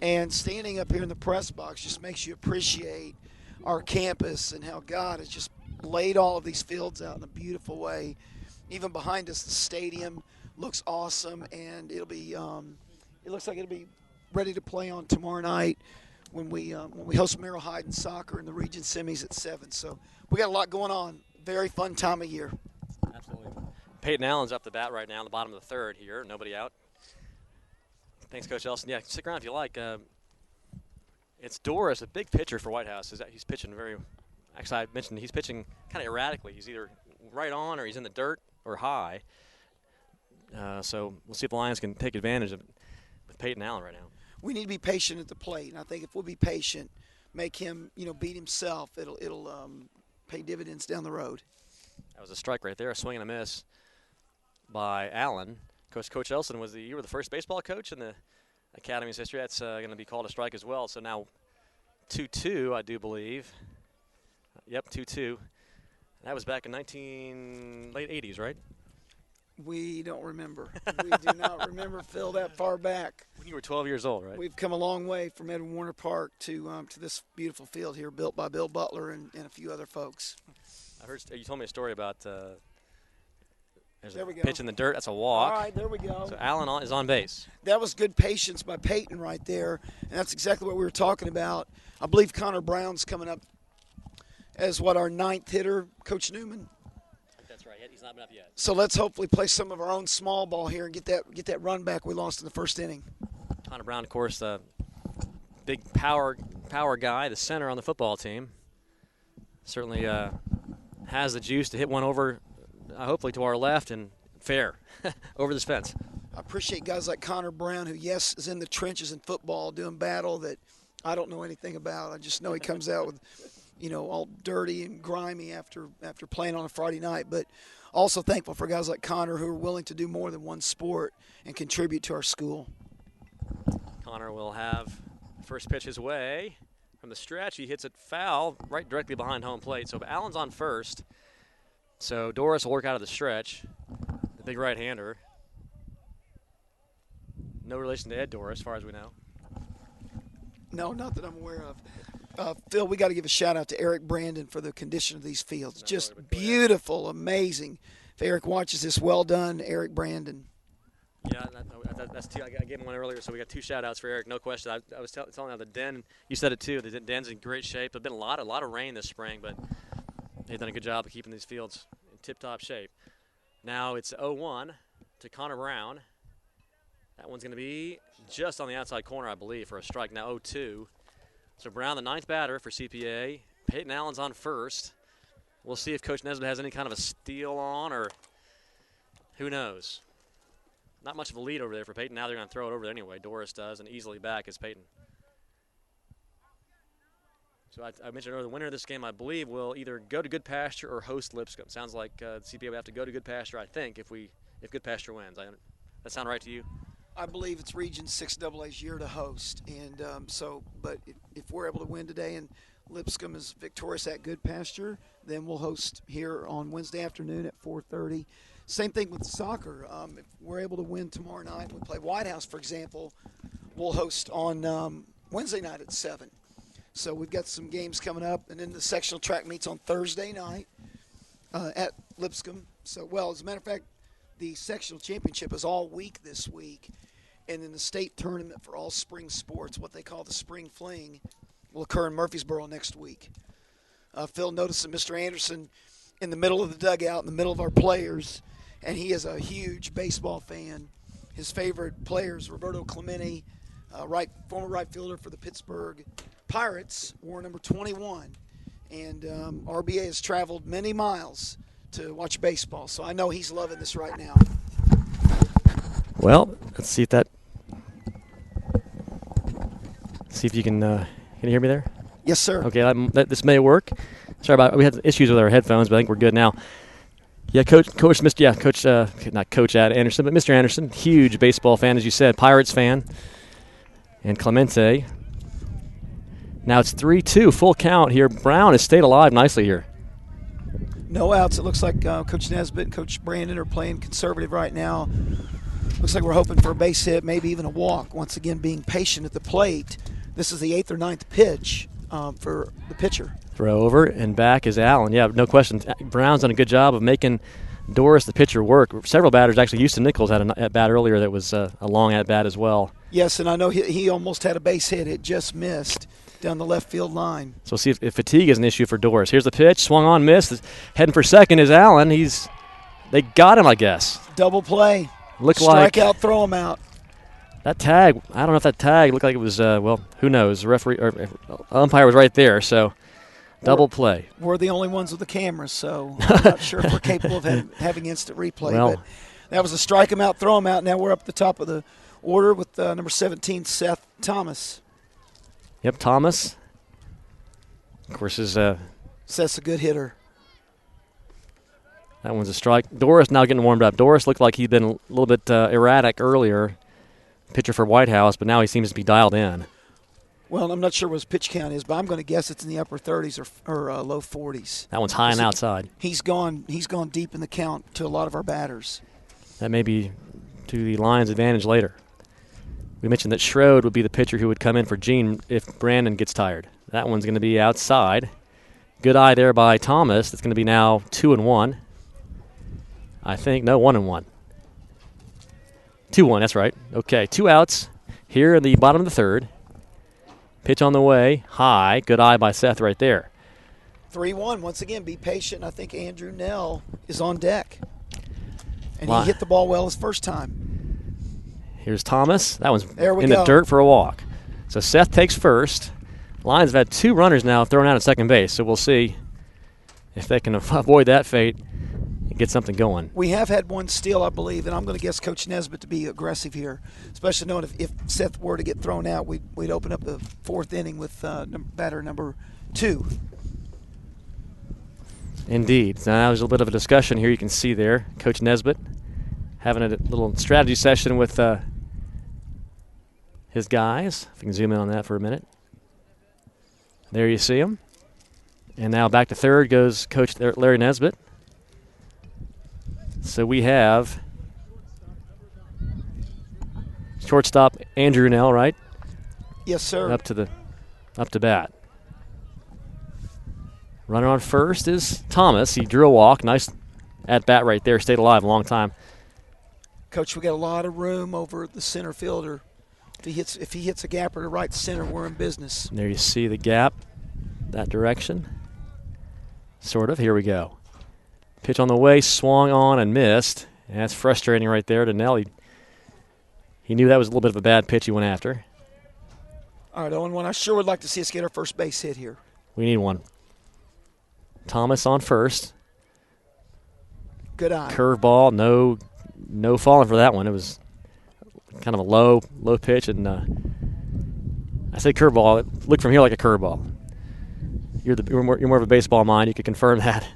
And standing up here in the press box just makes you appreciate our campus and how God has just laid all of these fields out in a beautiful way. Even behind us, the stadium looks awesome, and it looks like it'll be ready to play on tomorrow night when we host Merrill Hyde in soccer in the region semis at 7. So we got a lot going on. Very fun time of year. Absolutely. Peyton Allen's up the bat right now in the bottom of the 3rd here. Nobody out. Thanks, Coach Elson. Yeah, stick around if you like. It's Doris, a big pitcher for White House. He's pitching actually I mentioned he's pitching kind of erratically. He's either right on or he's in the dirt or high. So we'll see if the Lions can take advantage of Peyton Allen right now. We need to be patient at the plate, and I think if we'll be patient, make him, beat himself, it'll pay dividends down the road. That was a strike right there, a swing and a miss by Allen. Coach Elson, you were the first baseball coach in the Academy's history. That's going to be called a strike as well. So now 2-2, I do believe. Yep, 2-2. That was back in late 80s, right? We don't remember. We do not remember, Phil, that far back. When you were 12 years old, right? We've come a long way from Edwin Warner Park to this beautiful field here built by Bill Butler and a few other folks. I heard you told me a story about there's there a we go. pitch in the dirt. That's a walk. All right, there we go. So Allen is on base. That was good patience by Peyton right there, and that's exactly what we were talking about. I believe Connor Brown's coming up as our ninth hitter, Coach Newman. That's right. He's not been up yet. So let's hopefully play some of our own small ball here and get that run back we lost in the first inning. Connor Brown, of course, the big power guy, the center on the football team. Certainly has the juice to hit one over, hopefully to our left and fair over this fence. I appreciate guys like Connor Brown, who, yes, is in the trenches in football doing battle that I don't know anything about. I just know he comes out with, all dirty and grimy after playing on a Friday night. But also thankful for guys like Connor who are willing to do more than one sport and contribute to our school. Connor will have first pitch his way. From the stretch, he hits it foul right directly behind home plate. So Allen's on first. So Doris will work out of the stretch, the big right-hander. No relation to Ed Doris, as far as we know. No, not that I'm aware of. Phil, we got to give a shout-out to Eric Brandon for the condition of these fields. Just beautiful, amazing. If Eric watches this, well done, Eric Brandon. Yeah, that's two. I gave him one earlier, so we got two shout-outs for Eric, no question. I was telling you the den, you said it too, the den's in great shape. There's been a lot of rain this spring, but they've done a good job of keeping these fields in tip-top shape. Now it's 0-1 to Connor Brown. That one's going to be just on the outside corner, I believe, for a strike. Now 0-2. So Brown, the ninth batter for CPA. Peyton Allen's on first. We'll see if Coach Nesbitt has any kind of a steal on, or who knows. Not much of a lead over there for Peyton. Now they're going to throw it over there anyway. Doris does, and easily back is Peyton. So I mentioned earlier, the winner of this game, I believe, will either go to Good Pasture or host Lipscomb. Sounds like CPA would have to go to Good Pasture, I think, if Good Pasture wins. That sound right to you? I believe it's Region 6 AA's year to host, and but if we're able to win today and Lipscomb is victorious at Good Pasture, then we'll host here on Wednesday afternoon at 4:30. Same thing with soccer. If we're able to win tomorrow night, we play White House, for example, we'll host on Wednesday night at 7. So we've got some games coming up, and then the sectional track meets on Thursday night at Lipscomb. So, as a matter of fact, the sectional championship is all week this week, and then the state tournament for all spring sports, what they call the Spring Fling, will occur in Murfreesboro next week. Phil noticed that Mr. Anderson in the middle of the dugout, in the middle of our players, and he is a huge baseball fan. His favorite players, Roberto Clemente, former right fielder for the Pittsburgh Pirates, wore number 21. And RBA has traveled many miles to watch baseball, so I know he's loving this right now. Well, let's see if you can you hear me there? Yes, sir. Okay, this may work. Sorry we had issues with our headphones, but I think we're good now. Yeah, not Coach Anderson, but Mr. Anderson, huge baseball fan, as you said, Pirates fan, and Clemente. Now it's 3-2, full count here. Brown has stayed alive nicely here. No outs. It looks like Coach Nesbitt and Coach Brandon are playing conservative right now. Looks like we're hoping for a base hit, maybe even a walk. Once again, being patient at the plate. This is the 8th or 9th pitch for the pitcher. Throw over and back is Allen. Yeah, no question. Brown's done a good job of making Doris, the pitcher, work. Several batters, actually, Houston Nichols had an at-bat earlier that was a long at-bat as well. Yes, and I know he almost had a base hit. It just missed down the left field line. So we'll see if fatigue is an issue for Doris. Here's the pitch, swung on, missed. Heading for second is Allen. They got him, I guess. Double play. Strikeout, throw him out. That tag, I don't know if that tag looked like it was, well, who knows? The referee or umpire was right there, so double play. We're the only ones with the cameras, so I'm not sure if we're capable of having instant replay. Well, but that was a strike him out, throw him out. Now we're up at the top of the order with number 17, Seth Thomas. Yep, Thomas. Of course, Seth's a good hitter. That one's a strike. Doris now getting warmed up. Doris looked like he'd been a little bit erratic earlier, pitcher for White House, but now he seems to be dialed in. Well, I'm not sure what his pitch count is, but I'm going to guess it's in the upper 30s or low 40s. That one's high and outside. He's gone deep in the count to a lot of our batters. That may be to the Lions' advantage later. We mentioned that Schroed would be the pitcher who would come in for Gene if Brandon gets tired. That one's going to be outside. Good eye there by Thomas. It's going to be now 2-1. I think, no, 1-1. 2-1, that's right. Okay, 2 outs here in the bottom of the third. Pitch on the way, high. Good eye by Seth right there. 3-1. Once again, be patient. I think Andrew Nell is on deck. And he hit the ball well his first time. Here's Thomas. That one's in the dirt for a walk. So Seth takes first. Lions have had 2 runners now thrown out at second base, so we'll see if they can avoid that fate and get something going. We have had one steal, I believe, and I'm going to guess Coach Nesbitt to be aggressive here, especially knowing if Seth were to get thrown out, we'd open up the 4th inning with batter number 2. Indeed. So now there's a little bit of a discussion here. You can see there Coach Nesbitt having a little strategy session with his guys. If you can zoom in on that for a minute. There you see him. And now back to third goes Coach Larry Nesbitt. So we have shortstop Andrew Nell, right? Yes, sir. Up to bat. Runner on first is Thomas. He drew a walk. Nice at bat right there. Stayed alive a long time. Coach, we got a lot of room over the center fielder. If he hits a gapper to right center, we're in business. There you see the gap, that direction. Sort of. Here we go. Pitch on the way, swung on and missed. And that's frustrating right there to Nell. He knew that was a little bit of a bad pitch he went after. All right, 0-1. I sure would like to see us get our first base hit here. We need one. Thomas on first. Good eye. Curveball, no falling for that one. It was kind of a low pitch, and I say curveball. It looked from here like a curveball. You're more of a baseball mind. You could confirm that.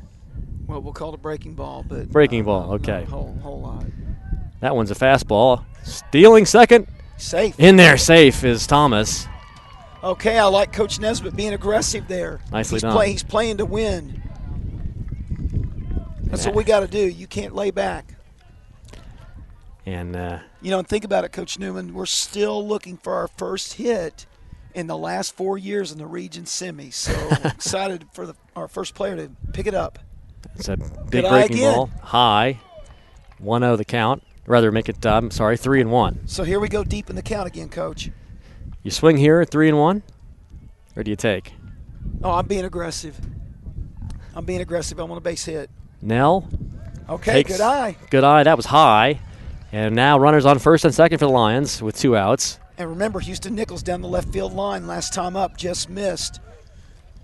Well, we'll call it a breaking ball, but breaking ball. Okay. Not a whole lot. That one's a fastball. Stealing second. Safe. In there, safe is Thomas. Okay, I like Coach Nesbitt being aggressive there. Nicely done. He's playing to win. That's what we got to do. You can't lay back. And and think about it, Coach Newman. We're still looking for our first hit in the last 4 years in the region semi. So excited for our first player to pick it up. It's a big breaking ball. High. 1-0 the count. Rather make it, 3-1. So here we go deep in the count again, Coach. You swing here at 3-1, or do you take? Oh, I'm being aggressive. I want a base hit. Nell. Okay, good eye. Good eye. That was high. And now runners on first and second for the Lions with 2 outs. And remember, Houston Nichols down the left field line last time up, just missed.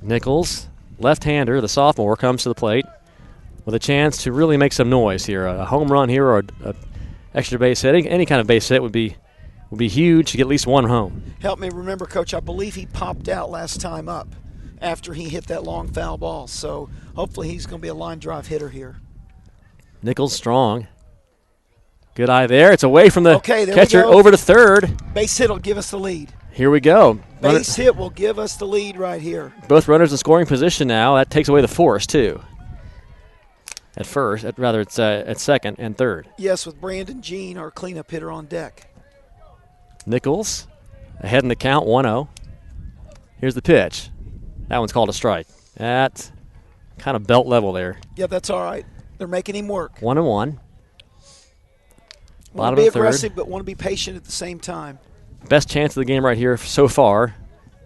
Nichols, left-hander, the sophomore, comes to the plate with a chance to really make some noise here. A home run here or a extra base hit. Any kind of base hit would be huge to get at least 1 home. Help me remember, Coach, I believe he popped out last time up after he hit that long foul ball. So hopefully he's going to be a line drive hitter here. Nichols strong. Good eye there. It's away from the catcher over to third. Base hit will give us the lead. Here we go. Base hit will give us the lead right here. Both runners in scoring position now. That takes away the force, too. At first. It's at second and third. Yes, with Brandon Jean, our cleanup hitter, on deck. Nichols ahead in the count, 1-0. Here's the pitch. That one's called a strike. That's kind of belt level there. Yeah, that's all right. They're making him work. 1-1. Want to be aggressive, but want to be patient at the same time. Best chance of the game right here so far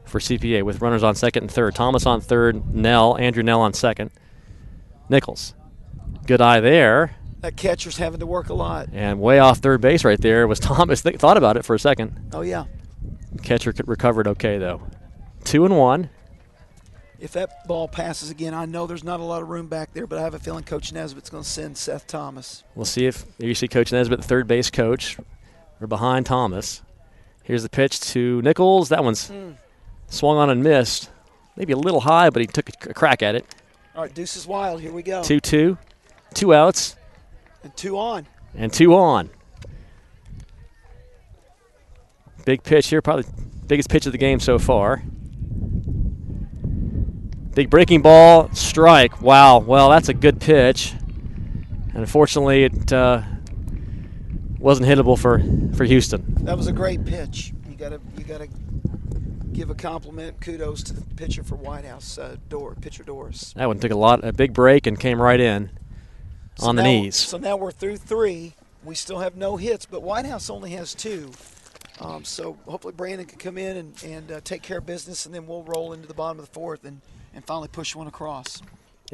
for CPA with runners on second and third. Thomas on third, Andrew Nell on second. Nichols. Good eye there. That catcher's having to work a lot. And way off third base right there was Thomas. Thought about it for a second. Oh, yeah. Catcher recovered okay, though. 2-1. If that ball passes again, I know there's not a lot of room back there, but I have a feeling Coach Nesbitt's going to send Seth Thomas. We'll see if you see Coach Nesbitt, the third base coach. We're behind Thomas. Here's the pitch to Nichols. That one's swung on and missed. Maybe a little high, but he took a crack at it. All right, Deuce is wild. Here we go. 2-2. 2 outs. And 2 on. And 2 on. Big pitch here, probably biggest pitch of the game so far. Big breaking ball, strike. Wow, well, that's a good pitch. And unfortunately, it wasn't hittable for Houston. That was a great pitch. You gotta give a compliment, kudos to the pitcher for White House, pitcher Doris. That one took a big break and came right in on the knees. So now we're through 3. We still have no hits, but White House only has 2. So hopefully Brandon can come in and take care of business, and then we'll roll into the bottom of the 4th and finally push one across.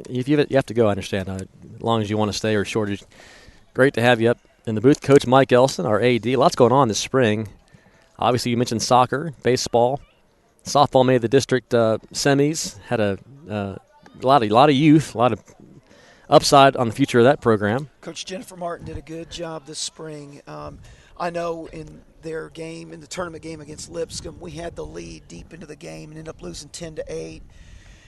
If you have to go, I understand. As long as you want to stay or shortage. Great to have you up in the booth. Coach Mike Elson, our AD. Lots going on this spring. Obviously, you mentioned soccer, baseball. Softball made the district semis. Had a lot of youth, a lot of upside on the future of that program. Coach Jennifer Martin did a good job this spring. I know in their game, in the tournament game against Lipscomb, we had the lead deep into the game and ended up losing 10-8.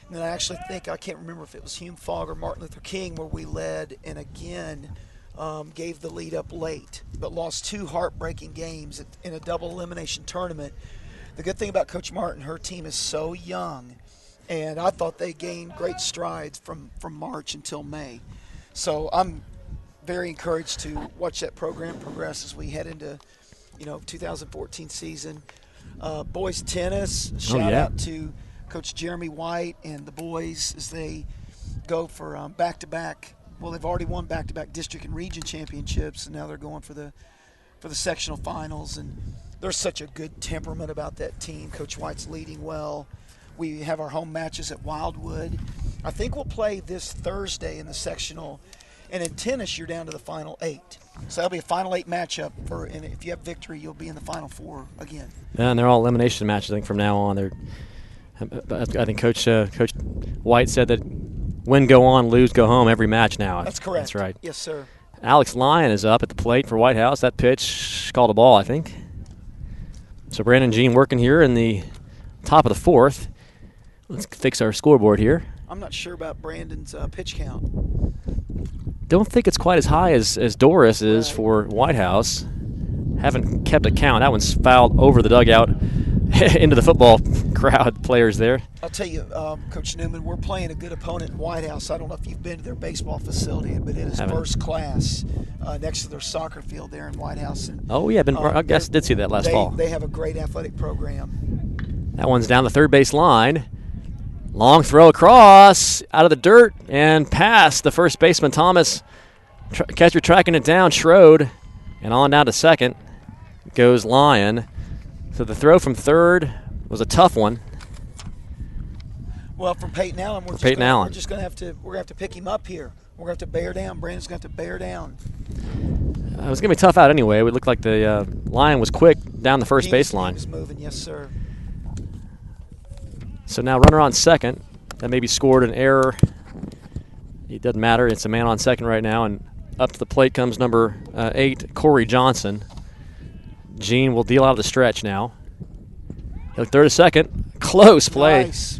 And then I actually think, I can't remember if it was Hume Fogg or Martin Luther King where we led and again gave the lead up late, but lost 2 heartbreaking games in a double elimination tournament. The good thing about Coach Martin, her team is so young, and I thought they gained great strides from March until May. So I'm very encouraged to watch that program progress as we head into 2014 season. Boys tennis, shout out to Coach Jeremy White and the boys as they go for back-to-back. Well, they've already won back-to-back district and region championships, and now they're going for the sectional finals. And there's such a good temperament about that team. Coach White's leading well. We have our home matches at Wildwood. I think we'll play this Thursday in the sectional. And in tennis, you're down to the final 8. So that'll be a final 8 matchup. And if you have victory, you'll be in the final 4 again. Yeah, and they're all elimination matches, I think, from now on. I think Coach White said that win, go on, lose, go home every match now. That's correct. That's right. Yes, sir. Alex Lyon is up at the plate for White House. That pitch called a ball, I think. So Brandon Jean working here in the top of the 4th. Let's fix our scoreboard here. I'm not sure about Brandon's pitch count. Don't think it's quite as high as Doris is for White House. Haven't kept a count. That one's fouled over the dugout into the football crowd players there. I'll tell you, Coach Newman, we're playing a good opponent in White House. I don't know if you've been to their baseball facility, but it is first class next to their soccer field there in White House. And, I guess I did see that last fall. They have a great athletic program. That one's down the third base line. Long throw across, out of the dirt, and past the first baseman, Thomas. Catcher tracking it down, Schroed, and on down to second goes Lyon. So the throw from third was a tough one. Well, from Peyton Allen, we're just going to have to pick him up here. We're going to have to bear down. Brandon's going to have to bear down. It was going to be a tough out anyway. It looked like the Lyon was quick down the first baseline. He was moving, yes, sir. So now runner on second. That maybe scored an error. It doesn't matter. It's a man on second right now. And up to the plate comes number 8, Corey Johnson. Gene will deal out of the stretch now. He'll throw to second. Close play. Nice.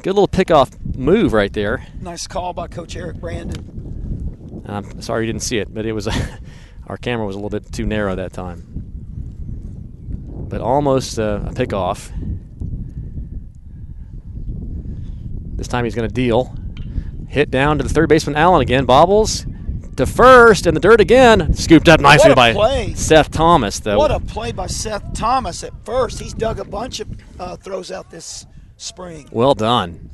Good little pickoff move right there. Nice call by Coach Eric Brandon. I'm sorry you didn't see it, but it was our camera was a little bit too narrow that time. But almost a pickoff. This time he's going to deal. Hit down to the third baseman, Allen again. Bobbles to first, in the dirt again. Scooped up nicely by Seth Thomas, though. What a play by Seth Thomas at first. He's dug a bunch of throws out this spring. Well done.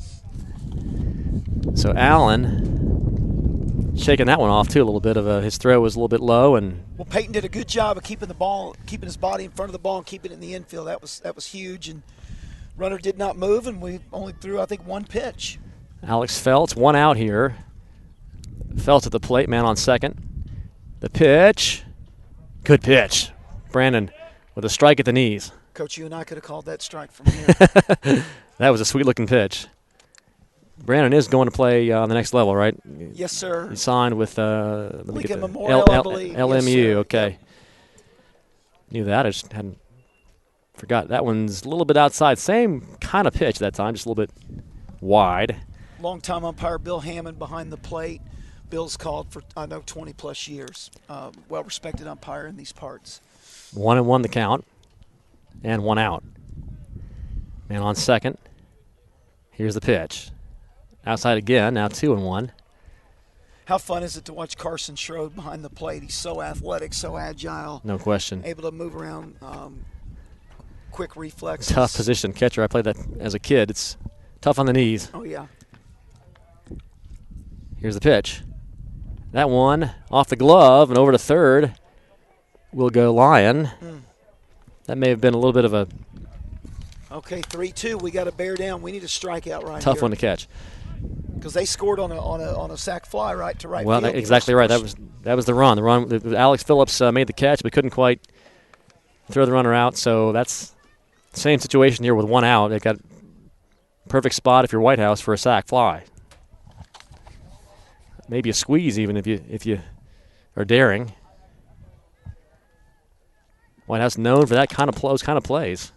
So Allen shaking that one off, too, a little bit. His throw was a little bit low. Well, Peyton did a good job of keeping his body in front of the ball and keeping it in the infield. That was huge. And runner did not move, and we only threw, I think, 1 pitch. Alex Feltz, 1 out here. Feltz at the plate, man on second. The pitch. Good pitch. Brandon with a strike at the knees. Coach, you and I could have called that strike from here. That was a sweet-looking pitch. Brandon is going to play on the next level, right? Yes, sir. He signed with Memorial, I believe. LMU. Yes, okay. Yep. Knew that. I just hadn't forgot. That one's a little bit outside. Same kind of pitch that time, just a little bit wide. Longtime umpire Bill Hammond behind the plate. Bill's called for, 20-plus years. Well-respected umpire in these parts. 1-1 the count, and 1 out. Man on second. Here's the pitch. Outside again, now 2-1. How fun is it to watch Carson Schroed behind the plate? He's so athletic, so agile. No question. Able to move around, quick reflexes. Tough position. Catcher, I played that as a kid. It's tough on the knees. Oh, yeah. Here's the pitch. That one off the glove and over to third will go Lyon. That may have been a little bit of a okay, 3-2. We got to bear down. We need a strikeout right tough here. one to catch. Because they scored on a sac fly right to right well, field. exactly right. That was the run. Alex Phillips made the catch, but couldn't quite throw the runner out. So that's the same situation here with 1 out. They got perfect spot if you're Whitehouse for a sac fly. Maybe a squeeze even if you are daring. Whitehouse known for that kind of those kind of plays.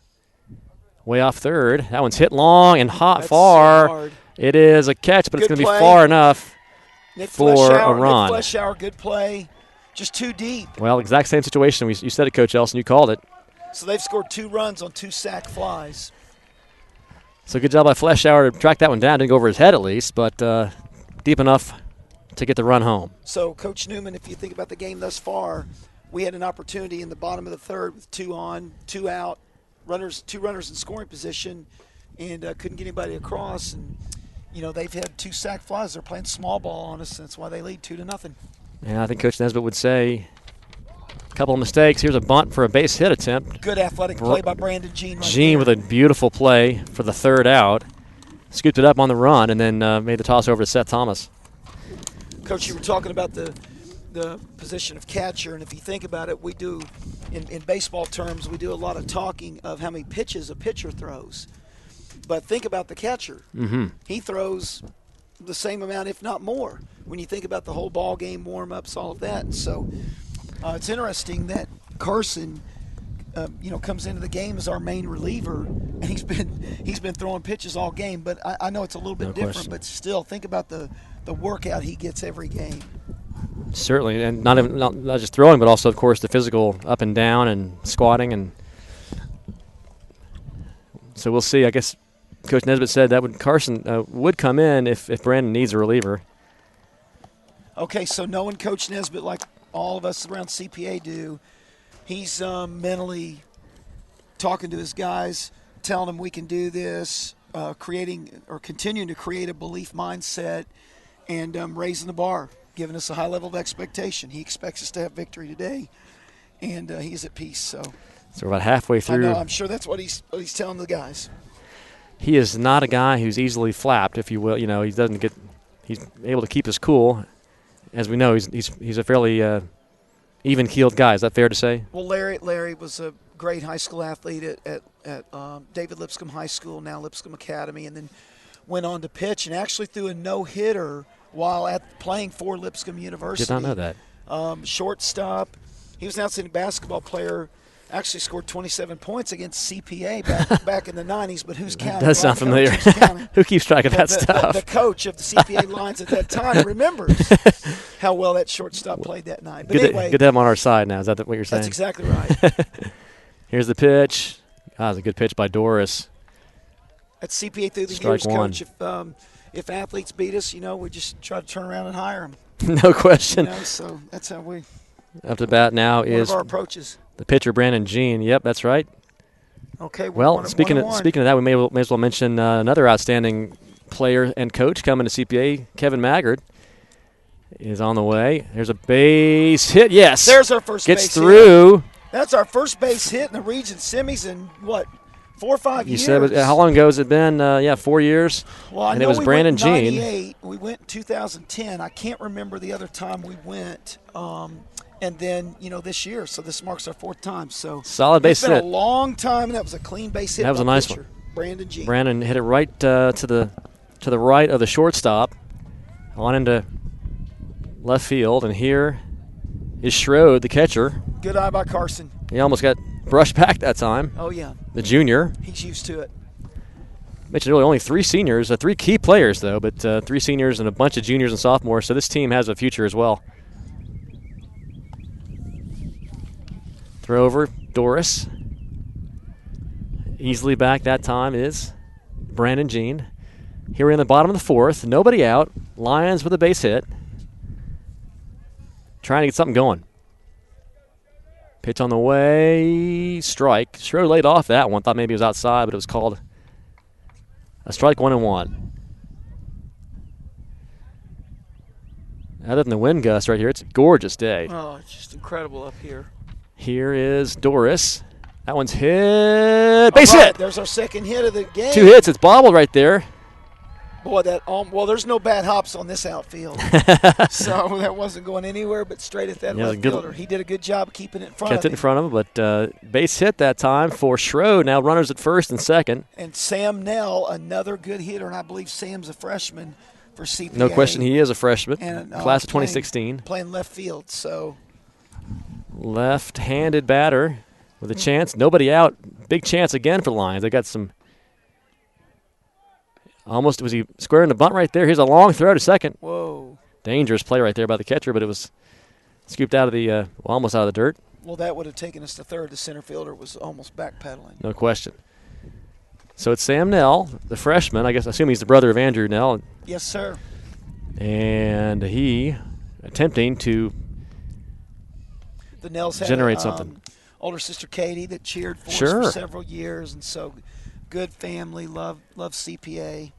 Way off third. That one's hit long and hot far. So hard. It is a catch, but Good it's going to be play. far enough for a run. Nick Fleschauer, good play. Just too deep. Well, exact same situation. You said it, Coach Elson. You called it. So they've scored 2 runs on 2 sac flies. So good job by Fleschauer to track that one down. Didn't go over his head at least, but deep enough to get the run home. So, Coach Newman, if you think about the game thus far, we had an opportunity in the bottom of the third with 2 on, 2 out, 2 runners in scoring position, and couldn't get anybody across. And they've had 2 sac flies. They're playing small ball on us, and that's why they lead 2-0. Yeah, I think Coach Nesbitt would say a couple of mistakes. Here's a bunt for a base hit attempt. Good athletic play by Brandon Jean. Jean with a beautiful play for the 3rd out. Scooped it up on the run and then made the toss over to Seth Thomas. Coach, you were talking about the position of catcher, and if you think about it, we do, in baseball terms, we do a lot of talking of how many pitches a pitcher throws. But think about the catcher. Mm-hmm. He throws the same amount, if not more, when you think about the whole ball game, warm-ups, all of that. And so it's interesting that Carson, comes into the game as our main reliever, and he's been throwing pitches all game. But I know it's a little bit different, question. But still, think about the workout he gets every game. Certainly, and not just throwing, but also, of course, the physical up and down and squatting. And so we'll see. I guess Coach Nesbitt said that Carson would come in if Brandon needs a reliever. Okay, so knowing Coach Nesbitt like all of us around CPA do, he's mentally talking to his guys, telling them we can do this, creating or continuing to create a belief mindset, and raising the bar, giving us a high level of expectation. He expects us to have victory today, and he's at peace. So we're about halfway through. I know, I'm sure that's what he's telling the guys. He is not a guy who's easily flapped, if you will. He's able to keep his cool. As we know, he's a fairly even-keeled guy. Is that fair to say? Well, Larry was a great high school athlete at David Lipscomb High School, now Lipscomb Academy, and then went on to pitch and actually threw a no-hitter while playing for Lipscomb University. Did not know that. Shortstop. He was an outstanding basketball player. Actually scored 27 points against CPA back in the 90s, but who's counting? That sounds familiar. Who keeps track of that stuff? The coach of the CPA lines at that time remembers how well that shortstop played that night. But anyway, good to have him on our side now. Is that what you're saying? That's exactly right. Here's the pitch. That was a good pitch by Doris. That's CPA through the Strike years, one. Coach. If athletes beat us, we just try to turn around and hire them. No question. So that's how we. Up to bat now one is of our approaches. The pitcher, Brandon Jean. Yep, that's right. Okay. Well, speaking of that, we may as well mention another outstanding player and coach coming to CPA. Kevin Maggard is on the way. There's a base hit. Yes. There's our first Gets base through. Hit. That's our first base hit in the region semis in, 4 or 5 years? You said, how long ago has it been? 4 years? Well, I and know it was we Brandon went in Jean. 98. We went in 2010. I can't remember the other time we went. And then, this year, so this marks our 4th time. So solid base hit. It's been a long time, and that was a clean base hit. That was a nice pitcher, one. Brandon Jean. Brandon hit it right to the right of the shortstop, on into left field, and here is Schroed, the catcher. Good eye by Carson. He almost got brushed back that time. Oh, yeah. The junior. He's used to it. Mentioned really only 3 seniors, 3 key players though, but 3 seniors and a bunch of juniors and sophomores, so this team has a future as well. Throw over, Doris. Easily back that time is Brandon Jean. Here we're in the bottom of the 4th, nobody out. Lions with a base hit. Trying to get something going. Pitch on the way, strike. Schroeder laid off that one, thought maybe it was outside, but it was called a strike, 1-1. Other than the wind gust right here, it's a gorgeous day. Oh, it's just incredible up here. Here is Doris. That one's hit. Base hit. There's our 2nd hit of the game. 2 hits. It's bobbled right there. Boy, there's no bad hops on this outfield. So that wasn't going anywhere but straight at that left fielder. He did a good job keeping it in front of him. Kept it in front of him, but base hit that time for Schroed. Now runners at 1st and 2nd. And Sam Nell, another good hitter, and I believe Sam's a freshman for CPA. No question, he is a freshman. And, class of 2016. Playing left field, so. Left-handed batter with a chance. Nobody out. Big chance again for the Lions. They got some. Almost was he squaring the bunt right there. Here's a long throw to second. Whoa. Dangerous play right there by the catcher, but it was scooped out of the, almost out of the dirt. Well, that would have taken us to third. The center fielder was almost backpedaling. No question. So it's Sam Nell, the freshman. I assume he's the brother of Andrew Nell. Yes, sir. And he attempting to the Nells generate something. Older sister Katie that cheered for us for several years, and so good family, love CPA.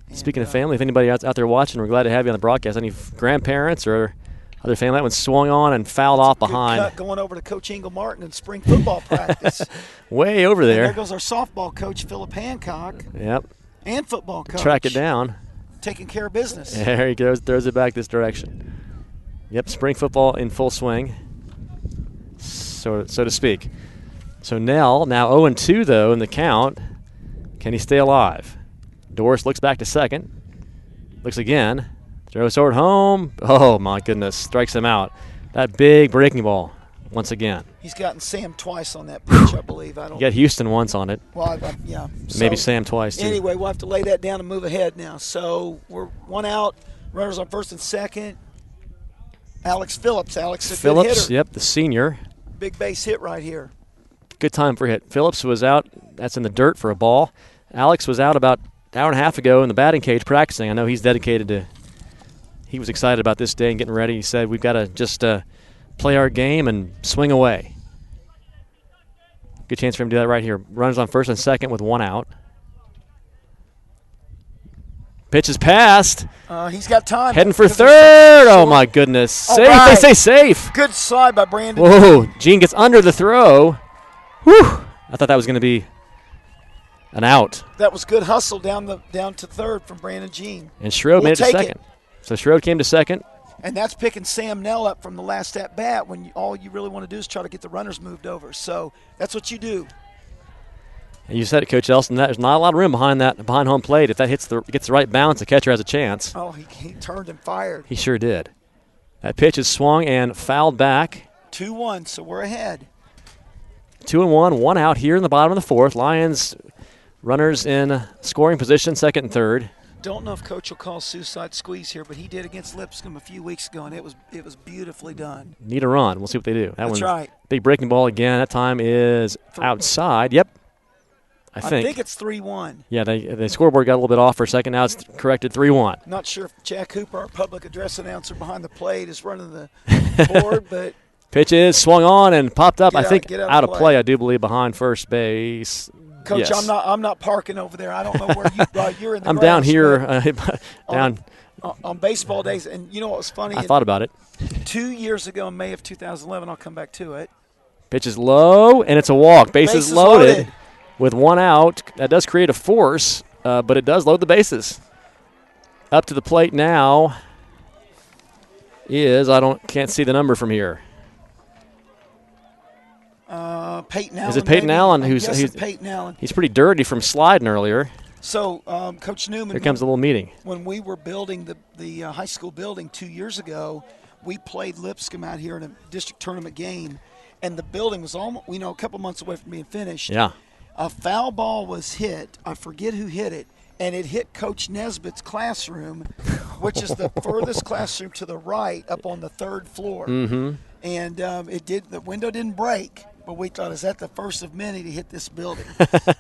And, speaking of family, if anybody out there watching, we're glad to have you on the broadcast. Any grandparents or other family? That one swung on and fouled off behind. Cut going over to Coach Engel Martin in spring football practice. Way over there. And there goes our softball coach, Philip Hancock. Yep. And football coach. Track it down. Taking care of business. There he goes, throws it back this direction. Yep, spring football in full swing, so to speak. So Nell, now 0-2 though in the count. Can he stay alive? Doris looks back to second. Looks again. Throws toward home. Oh, my goodness. Strikes him out. That big breaking ball once again. He's gotten Sam twice on that pitch, I believe. He got Houston once on it. Well, yeah. Maybe Sam twice, too. Anyway, we'll have to lay that down and move ahead now. So we're 1 out. Runners on 1st and 2nd. Alex Phillips. Alex is a good hitter. Yep, the senior. Big base hit right here. Good time for a hit. Phillips was out. That's in the dirt for a ball. Alex was out about an hour and a half ago in the batting cage practicing. I know he's dedicated to – he was excited about this day and getting ready. He said, we've got to just play our game and swing away. Good chance for him to do that right here. Runners on 1st and 2nd with 1 out. Pitch is passed. He's got time. Heading for third. Oh, my goodness. Safe. Right. They say safe. Good slide by Brandon. Whoa. Gene gets under the throw. Whew. I thought that was going to be an out. That was good hustle down to third from Brandon Jean. And Schroed made it to second. So Schroed came to second. And that's picking Sam Nell up from the last at bat when all you really want to do is try to get the runners moved over. So that's what you do. And you said it, Coach Elston. There's not a lot of room behind home plate. If that gets the right bounce, the catcher has a chance. Oh, he turned and fired. He sure did. That pitch is swung and fouled back. 2-1, so we're ahead. 2-1, 1 out here in the bottom of the 4th. Lions runners in scoring position, 2nd and 3rd. Don't know if Coach will call suicide squeeze here, but he did against Lipscomb a few weeks ago, and it was beautifully done. Need a run. We'll see what they do. That's right. Big breaking ball again. That time is outside. Yep. I think it's 3-1. Yeah, the scoreboard got a little bit off for a second. Now it's corrected 3-1. Not sure if Jack Hooper, our public address announcer behind the plate, is running the board, but pitch is swung on and popped up. I think out of play. I do believe behind first base. Coach, yes. I'm not parking over there. I don't know where you're in the I'm grass, down here, down on baseball days. And you know what was funny? I thought about it. 2 years ago, in May of 2011, I'll come back to it. Pitch is low, and it's a walk. Bases loaded. With 1 out. That does create a force, but it does load the bases. Up to the plate now is, can't see the number from here. Peyton Allen. Is it Peyton maybe? Allen? He's Peyton Allen. He's pretty dirty from sliding earlier. So, Coach Newman. Here comes a little meeting. When we were building the high school building 2 years ago, we played Lipscomb out here in a district tournament game, and the building was almost, a couple months away from being finished. Yeah. A foul ball was hit. I forget who hit it, and it hit Coach Nesbitt's classroom, which is the furthest classroom to the right up on the third floor. Mm-hmm. And the window didn't break, but we thought, is that the first of many to hit this building?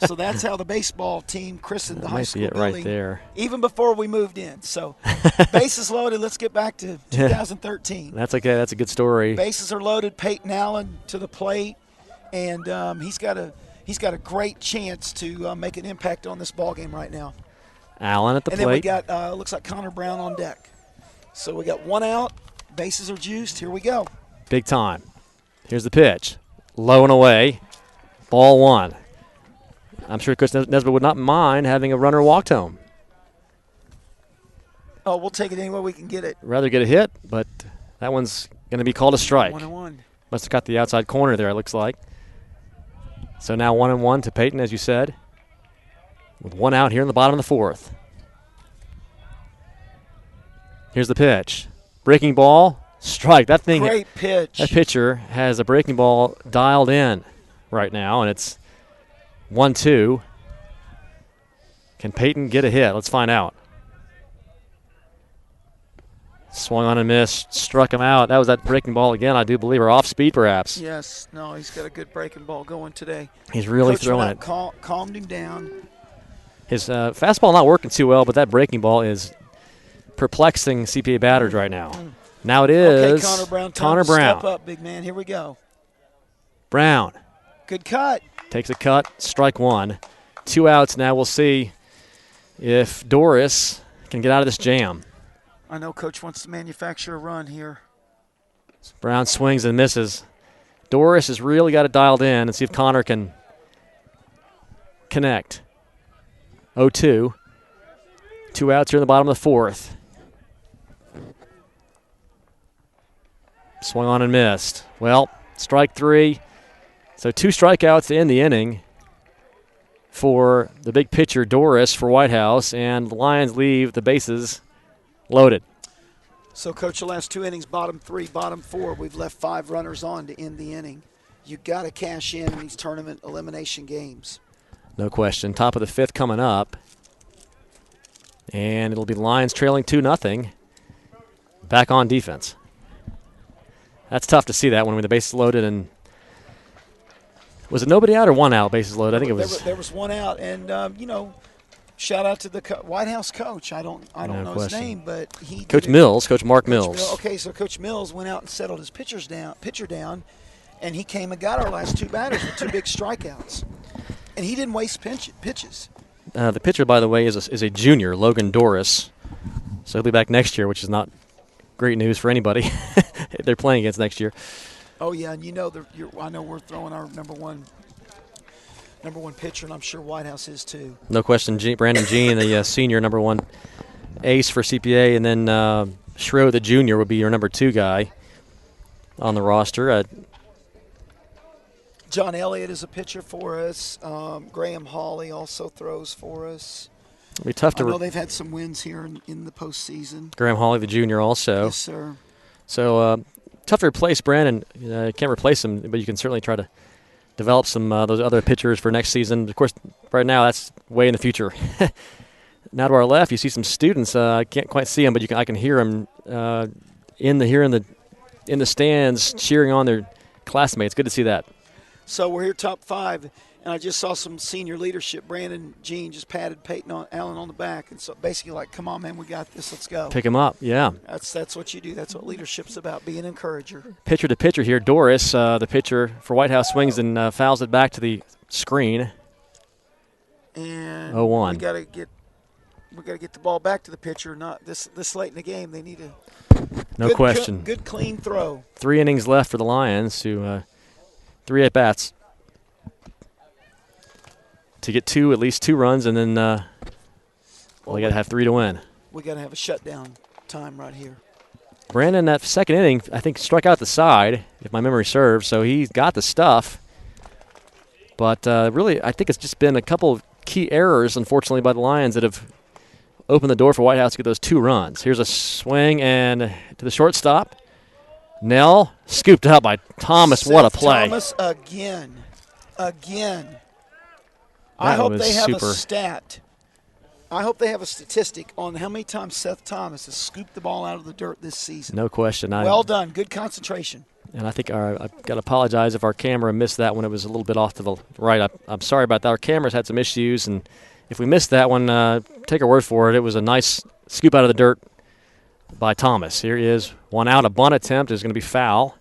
So that's how the baseball team christened the high school building. Right there. Even before we moved in. So bases loaded. Let's get back to 2013. That's okay. That's a good story. Bases are loaded. Peyton Allen to the plate, and he's got a great chance to make an impact on this ball game right now. Allen at the plate. And then we got looks like Connor Brown on deck. So we got one out. Bases are juiced. Here we go. Big time. Here's the pitch. Low and away. Ball one. I'm sure Coach Nesbitt would not mind having a runner walked home. Oh, we'll take it any way we can get it. Rather get a hit, but that one's going to be called a strike. 1-1. Must have got the outside corner there, it looks like. So now 1-1 to Peyton, as you said, with one out here in the bottom of the fourth. Here's the pitch. Breaking ball. Strike. That thing. Great pitch. That pitcher has a breaking ball dialed in right now, and it's 1-2. Can Peyton get a hit? Let's find out. Swung on and missed. Struck him out. That was that breaking ball again, I do believe, or off speed perhaps. Yes. No, he's got a good breaking ball going today. He's really Coach throwing it. Calmed him down. His fastball not working too well, but that breaking ball is perplexing CPA batters right now. Now it is Connor Brown. Connor Brown. Step up, big man. Here we go. Brown Good cut. takes a cut, strike one. 2 outs now. We'll see if Doris can get out of this jam. I know Coach wants to manufacture a run here. Brown swings and misses. Doris has really got it dialed in and see if Connor can connect. 0-2. 2 outs here in the bottom of the fourth. Swung on and missed. Well, strike three. So 2 strikeouts to end the inning for the big pitcher, Doris, for White House, and the Lions leave the bases loaded. So, Coach, the last 2 innings, bottom 3, bottom 4, we've left 5 runners on to end the inning. You got to cash in these tournament elimination games. No question. Top of the 5th coming up. And it'll be Lions trailing 2-0. Back on defense. That's tough to see that when the bases loaded. And was it nobody out or 1 out, bases loaded? I think it was. There was 1 out. And, shout out to the White House coach. I don't know his name, but he Coach Mills, Coach Mark Mills. Okay, so Coach Mills went out and settled his pitcher down, and he came and got our last 2 batters with 2 big strikeouts. And he didn't waste pitches. The pitcher, by the way, is a junior, Logan Doris. So he'll be back next year, which is not great news for anybody they're playing against next year. Oh yeah, and I know we're throwing our number one pitcher, and I'm sure White House is too. No question. Brandon Jean, the senior number 1 ace for CPA, and then Shrew, the junior, would be your number 2 guy on the roster. John Elliott is a pitcher for us. Graham Hawley also throws for us. It'll be tough to. I know they've had some wins here in the postseason. Graham Hawley, the junior, also. Yes, sir. So tough to replace Brandon. You can't replace him, but you can certainly try to develop some those other pitchers for next season. Of course, right now that's way in the future. Now to our left, you see some students. I can't quite see them, but I can hear them in the stands cheering on their classmates. Good to see that. So we're here top 5, and I just saw some senior leadership. Brandon Jean just patted Peyton Allen on the back, and so basically like, come on, man, we got this. Let's go. Pick him up, yeah. That's what you do. That's what leadership's about, being an encourager. Pitcher to pitcher here. Doris, the pitcher for White House, swings and fouls it back to the screen. And 0-1. we got to get the ball back to the pitcher. Not this late in the game. They need a no question. Good clean throw. 3 innings left for the Lions to 3 at bats to get at least 2 runs, and then we got to have 3 to win. We got to have a shutdown time right here. Brandon, that second inning, I think struck out the side, if my memory serves. So he's got the stuff. But really, I think it's just been a couple of key errors, unfortunately, by the Lions that have opened the door for White House to get those 2 runs. Here's a swing and to the shortstop. Nell scooped out by Thomas. What a play. Thomas again. I hope they have a stat. I hope they have a statistic on how many times Seth Thomas has scooped the ball out of the dirt this season. No question. Well done. Good concentration. And I think I've got to apologize if our camera missed that one. It was a little bit off to the right. I'm sorry about that. Our camera's had some issues, and if we missed that one, take our word for it. It was a nice scoop out of the dirt by Thomas. Here he is, 1 out. A bunt attempt is going to be foul.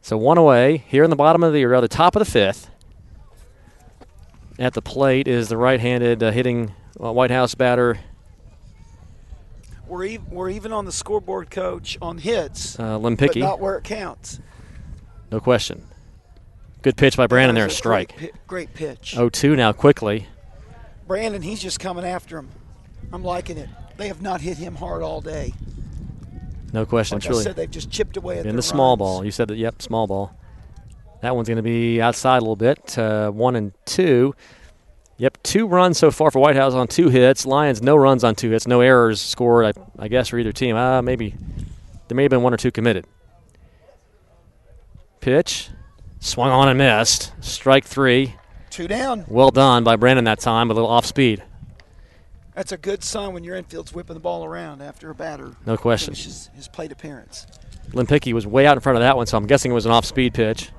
So 1 away. Here in the bottom of the top of the 5th. At the plate is the right-handed hitting White House batter. We're even on the scoreboard, Coach, on hits, Limpicki. but not where it counts. No question. Good pitch by Brandon there, a strike. Great pitch. 0-2 now quickly. Brandon, he's just coming after him. I'm liking it. They have not hit him hard all day. No question. Like I said, they've just chipped away at in their the small runs. ball. You said that, yep, small ball. That one's going to be outside a little bit, 1 and 2. Yep, 2 runs so far for White House on 2 hits. Lions, no runs on 2 hits. No errors scored, I guess, for either team. Maybe there may have been 1 or 2 committed. Pitch. Swung on and missed. Strike 3. 2 down. Well done by Brandon that time, a little off speed. That's a good sign when your infield's whipping the ball around after a batter. No question. Finishes his plate appearance. Limpicki was way out in front of that one, so I'm guessing it was an off-speed pitch.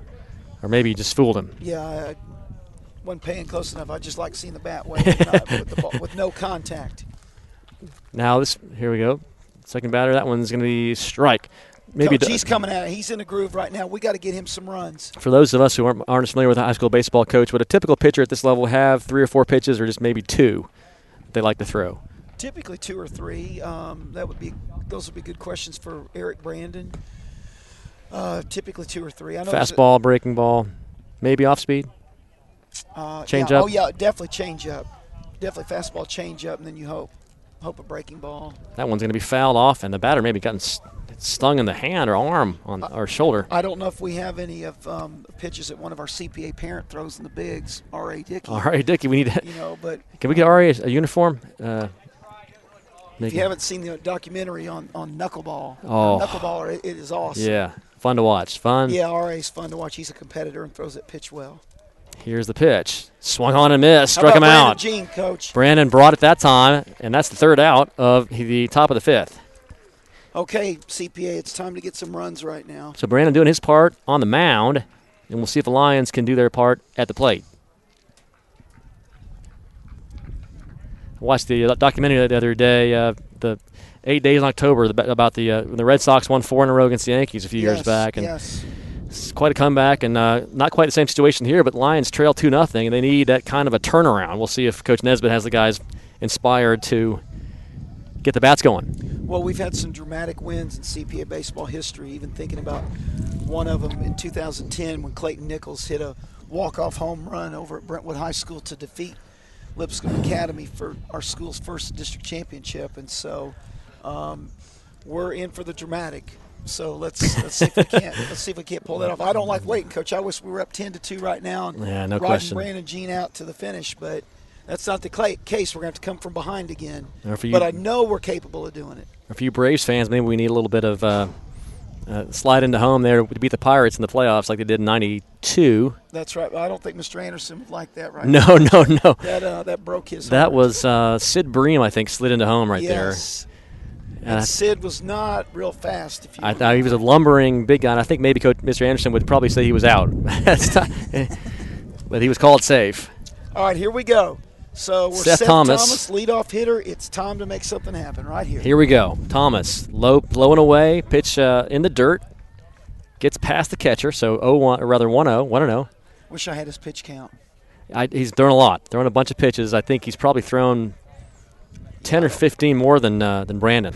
Or maybe he just fooled him. Yeah, I wasn't paying close enough. I just like seeing the bat wave with the ball, with no contact. Now here we go. Second batter, that one's going to be strike. Maybe Coach, he's coming at it. He's in a groove right now. We got to get him some runs. For those of us who aren't as familiar with a high school baseball, Coach, would a typical pitcher at this level have 3 or 4 pitches, or just maybe 2 they like to throw? Typically 2 or 3. Those would be good questions for Eric Brandon. Typically 2 or 3. I know fastball, breaking ball, maybe off speed. Change up. Oh yeah, definitely change up. Definitely fastball, change up, and then you hope a breaking ball. That one's going to be fouled off, and the batter maybe gotten stung in the hand or arm or shoulder. I don't know if we have any of pitches that one of our CPA parent throws in the bigs. R.A. Dickey. R.A. Dickey, we need. But can we get R.A. a uniform? If you haven't seen the documentary on knuckleball, knuckleballer, it is awesome. Yeah, fun to watch. Fun. Yeah, R.A.'s fun to watch. He's a competitor and throws that pitch well. Here's the pitch. Swung on and missed. Struck him out. Brandon Jean, Coach? Brandon brought it that time, and that's the 3rd out of the top of the 5th. Okay, CPA, it's time to get some runs right now. So Brandon doing his part on the mound, and we'll see if the Lions can do their part at the plate. I watched the documentary the other day, the 8 days in October, about when the Red Sox won 4 in a row against the Yankees a few years back. And it's quite a comeback, and not quite the same situation here, but Lions trail 2-0, and they need that kind of a turnaround. We'll see if Coach Nesbitt has the guys inspired to get the bats going. Well, we've had some dramatic wins in CPA baseball history, even thinking about one of them in 2010 when Clayton Nichols hit a walk-off home run over at Brentwood High School to defeat Lipscomb Academy for our school's first district championship. And so we're in for the dramatic. So let's see if we can't pull that off. I don't like waiting, Coach. I wish we were up 10-2 right now and no riding question. Brandon Jean out to the finish, but that's not the case. We're going to have to come from behind again. But I know we're capable of doing it. For you Braves fans, maybe we need a little bit of slide into home there to beat the Pirates in the playoffs like they did in '92. That's right. I don't think Mr. Anderson would like that right No. That broke his That heart. was Sid Bream, I think, slid into home there. And Sid was not real fast. I thought he was a lumbering big guy, and I think maybe Coach Mr. Anderson would probably say he was out. But he was called safe. All right, here we go. So we're Seth Thomas, leadoff hitter. It's time to make something happen right here. Here we go. Thomas, low and away, pitch in the dirt. Gets past the catcher, so 1-0. Wish I had his pitch count. He's thrown a lot, throwing a bunch of pitches. I think he's probably thrown 10 or 15 more than Brandon.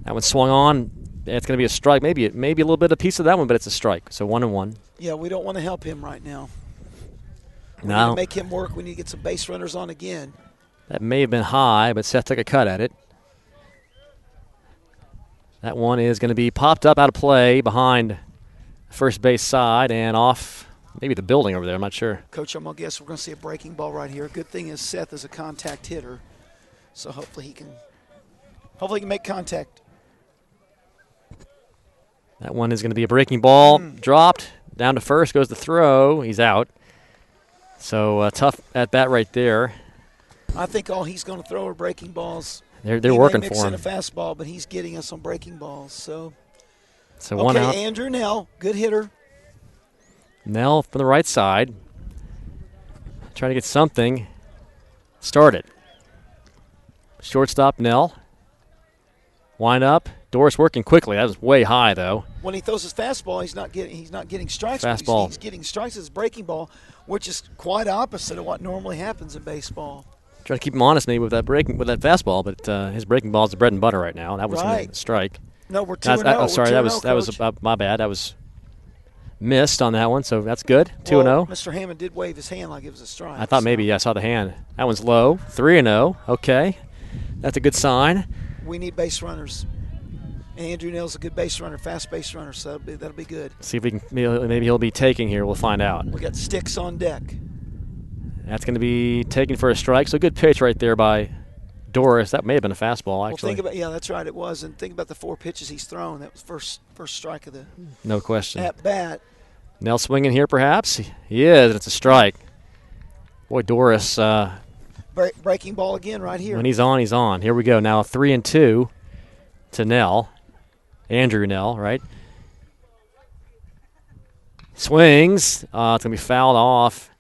That one swung on. It's going to be a strike. Maybe a little bit of piece of that one, but it's a strike. So 1-1. Yeah, we don't want to help him right now. We need to make him work. We need to get some base runners on again. That may have been high, but Seth took a cut at it. That one is going to be popped up out of play behind first base side and off maybe the building over there. I'm not sure. Coach, I'm going to guess we're going to see a breaking ball right here. Good thing is Seth is a contact hitter, so hopefully he can make contact. That one is going to be a breaking ball. Dropped. Down to first. Goes the throw. He's out. So tough at bat right there. I think all he's going to throw are breaking balls. They're working for him. Mix in a fastball, but he's getting us on breaking balls. So one out. Andrew Nell, good hitter. Nell from the right side. Trying to get something started. Shortstop Nell. Wind up. Doris working quickly. That was way high though. When he throws his fastball, he's not getting strikes. Fastball. He's getting strikes as breaking ball, which is quite opposite of what normally happens in baseball. Trying to keep him honest maybe with that fastball, but his breaking ball is the bread and butter right now. That was a strike. No, we're 2-0. Sorry, that was my bad. That was missed on that one, so that's good. 2-0. Mr. Hammond did wave his hand like it was a strike. I thought maybe I saw the hand. That one's low. 3-0. Okay, that's a good sign. We need base runners. Andrew Nell's a good base runner, fast base runner, so that'll be good. See if we can. Maybe he'll be taking here. We'll find out. We got sticks on deck. That's going to be taken for a strike. So good pitch right there by Doris. That may have been a fastball, actually. Well, that's right, it was. And think about the 4 pitches he's thrown. That was first strike of the no question at bat. Nell swinging here, perhaps. He is, and it's a strike. Boy, Doris. Breaking ball again right here. When he's on, he's on. Here we go. Now 3-2 to Nell. Andrew Nell, right? Swings. It's going to be fouled off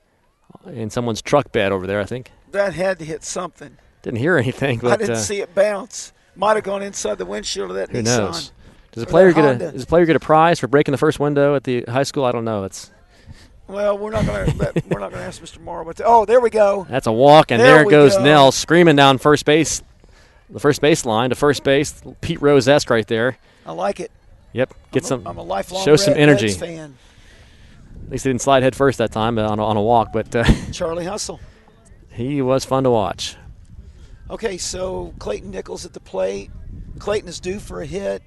in someone's truck bed over there, I think. That had to hit something. Didn't hear anything, but I didn't see it bounce. Might have gone inside the windshield of that who Nissan. Knows? Does a player get a prize for breaking the first window at the high school? I don't know. Well, we're not going to ask Mr. Morrow. But there we go. That's a walk, and there goes Nell screaming down first base, the first base line to first base. Pete Rose-esque right there. I like it. Yep, I'm a lifelong show some energy. Reds fan. At least he didn't slide head first that time on a walk, but Charlie Hustle. He was fun to watch. Okay, so Clayton Nichols at the plate. Clayton is due for a hit.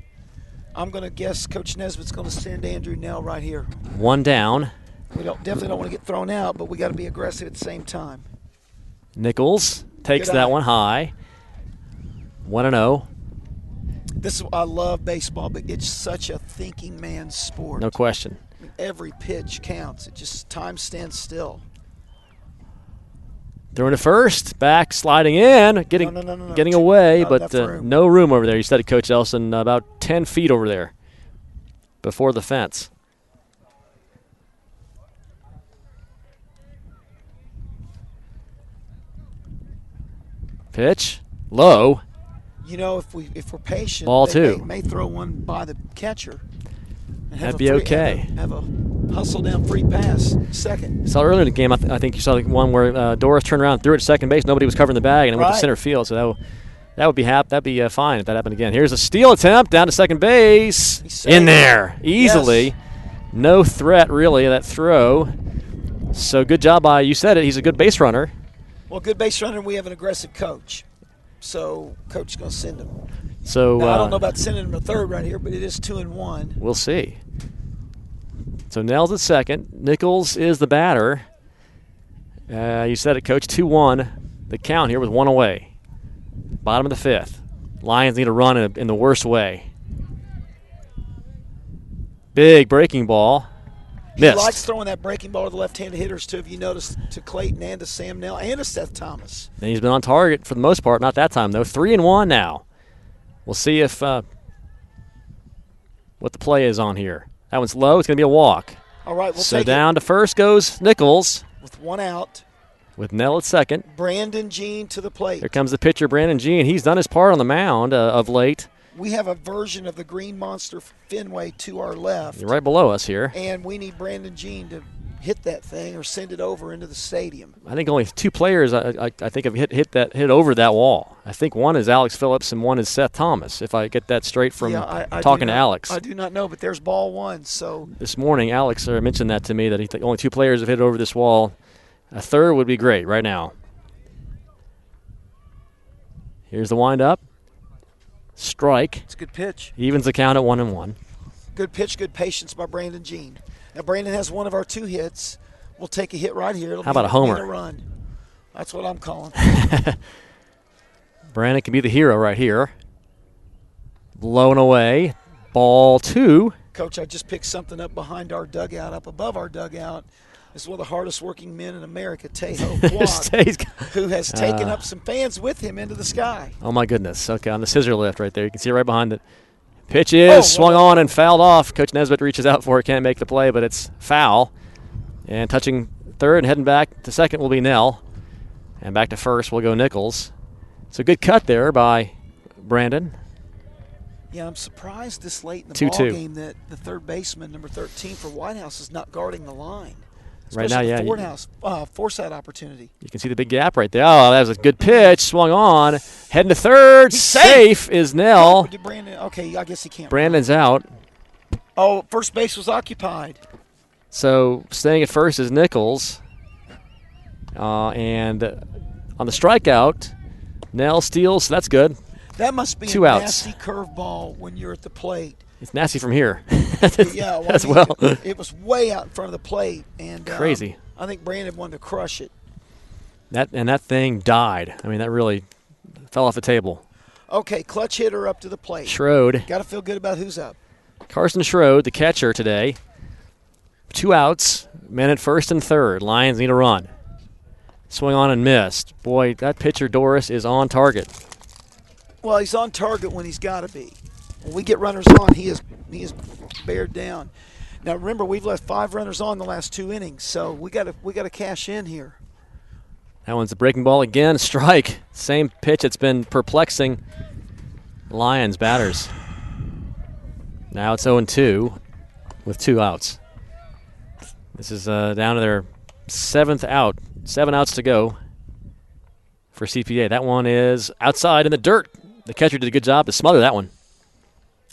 I'm going to guess Coach Nesbitt's going to send Andrew Nell right here. One down. We definitely don't want to get thrown out, but we got to be aggressive at the same time. Nichols takes that one high. 1-0. I love baseball, but it's such a thinking man's sport. No question. I mean, every pitch counts. Time stands still. Throwing to first, back, sliding in, getting away, but no room over there. You said it, Coach Elson, about 10 feet over there before the fence. Pitch, low. If we're patient, ball they may throw one by the catcher. That'd be okay. Have a hustle down free pass second. Saw earlier in the game, I think you saw the one where Doris turned around and threw it to second base. Nobody was covering the bag, and it went to center field. So that'd be fine if that happened again. Here's a steal attempt down to second base. In there easily. Yes. No threat really of that throw. So good job by, you said it, he's a good base runner. Well, good base runner, we have an aggressive coach. So coach is going to send him. So now, I don't know about sending him to third right here, but it is 2-1. We'll see. So Nell's at second. Nichols is the batter. You said it, Coach. 2-1. The count here with one away. Bottom of the fifth. Lions need a run in the worst way. Big breaking ball. Missed. He likes throwing that breaking ball to the left-handed hitters, too, if you notice, to Clayton and to Sam Nell and to Seth Thomas. And he's been on target for the most part. Not that time, though. 3-1 now. We'll see if what the play is on here. That one's low. It's going to be a walk. All right, so down to first goes Nichols. With one out. With Nell at second. Brandon Jean to the plate. Here comes the pitcher, Brandon Jean. He's done his part on the mound of late. We have a version of the Green Monster Fenway to our left. You're right below us here. And we need Brandon Jean to hit that thing or send it over into the stadium. I think only two players I think have hit over that wall. I think one is Alex Phillips and one is Seth Thomas, if I get that straight from talking to Alex. I do not know, but there's ball one. So this morning, Alex mentioned that to me, that only two players have hit over this wall. A third would be great right now. Here's the windup. Strike. It's a good pitch. Evens the count at 1-1. Good pitch, good patience by Brandon Jean. Now, Brandon has one of our 2 hits. We'll take a hit right here. How about a homer? A run. That's what I'm calling. Brandon can be the hero right here. Blown away. Ball 2. Coach, I just picked something up behind our dugout, up above our dugout. This is one of the hardest working men in America, Tejo Quad, who has taken up some fans with him into the sky. Oh, my goodness. Okay, on the scissor lift right there. You can see it right behind it. Pitch is swung on and fouled off. Coach Nesbitt reaches out for it, can't make the play, but it's foul. And touching third and heading back to second will be Nell. And back to first will go Nichols. So good cut there by Brandon. Yeah, I'm surprised this late in the 2-2. ball game that the third baseman, number 13 for White House, is not guarding the line. Right now, yeah. Foresight opportunity. You can see the big gap right there. Oh, that was a good pitch. Swung on. Heading to third. He's safe is Nell. Brandon, okay, I guess he can't. Brandon's out. Oh, first base was occupied. So staying at first is Nichols. And on the strikeout, Nell steals. So that's good. That must be 2 a outs. nasty curveball when you're at the plate. It's nasty from here. Yeah, well. It was way out in front of the plate, and crazy. I think Brandon wanted to crush it. That thing died. I mean, that really fell off the table. Okay, clutch hitter up to the plate. Schroed. Got to feel good about who's up. Carson Schroed, the catcher today. 2 outs. Men at first and third. Lions need a run. Swing on and missed. Boy, that pitcher Doris is on target. Well, he's on target when he's got to be. When we get runners on, he is bared down. Now remember, we've left 5 runners on the last 2 innings, so we got to cash in here. That one's a breaking ball again. Strike. Same pitch. It's been perplexing Lions batters. Now it's 0-2 with 2 outs. This is down to their 7th out. 7 outs to go for CPA. That one is outside in the dirt. The catcher did a good job to smother that one.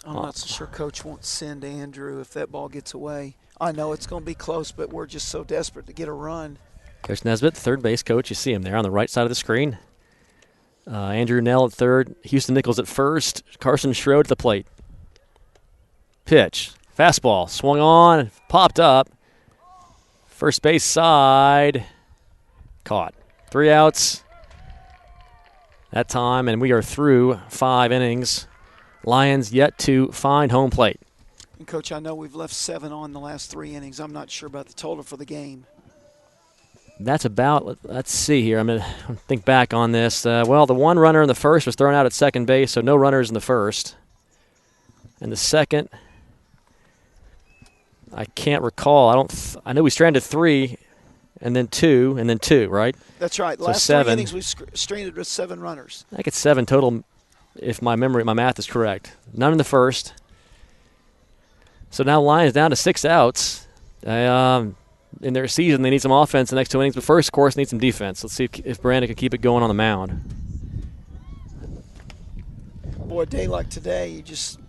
I'm not so sure Coach won't send Andrew if that ball gets away. I know it's going to be close, but we're just so desperate to get a run. Coach Nesbitt, third base coach. You see him there on the right side of the screen. Andrew Nell at third. Houston Nichols at first. Carson Schroed at the plate. Pitch. Fastball. Swung on. Popped up. First base side. Caught. 3 outs that time, and we are through 5 innings. Lions yet to find home plate. And Coach, I know we've left 7 on the last 3 innings. I'm not sure about the total for the game. That's about, let's see here. I'm going to think back on this. Well, the 1 runner in the first was thrown out at second base, so no runners in the first. And the second, I can't recall. I know we stranded 3, and then 2, and then 2, right? That's right. So last 7. 3 innings we've stranded with 7 runners. I think it's 7 total, if my math is correct. None in the first. So now Lions down to 6 outs. In their season, they need some offense the next 2 innings, but first, of course, need some defense. Let's see if Brandon can keep it going on the mound. Boy, a day like today, you just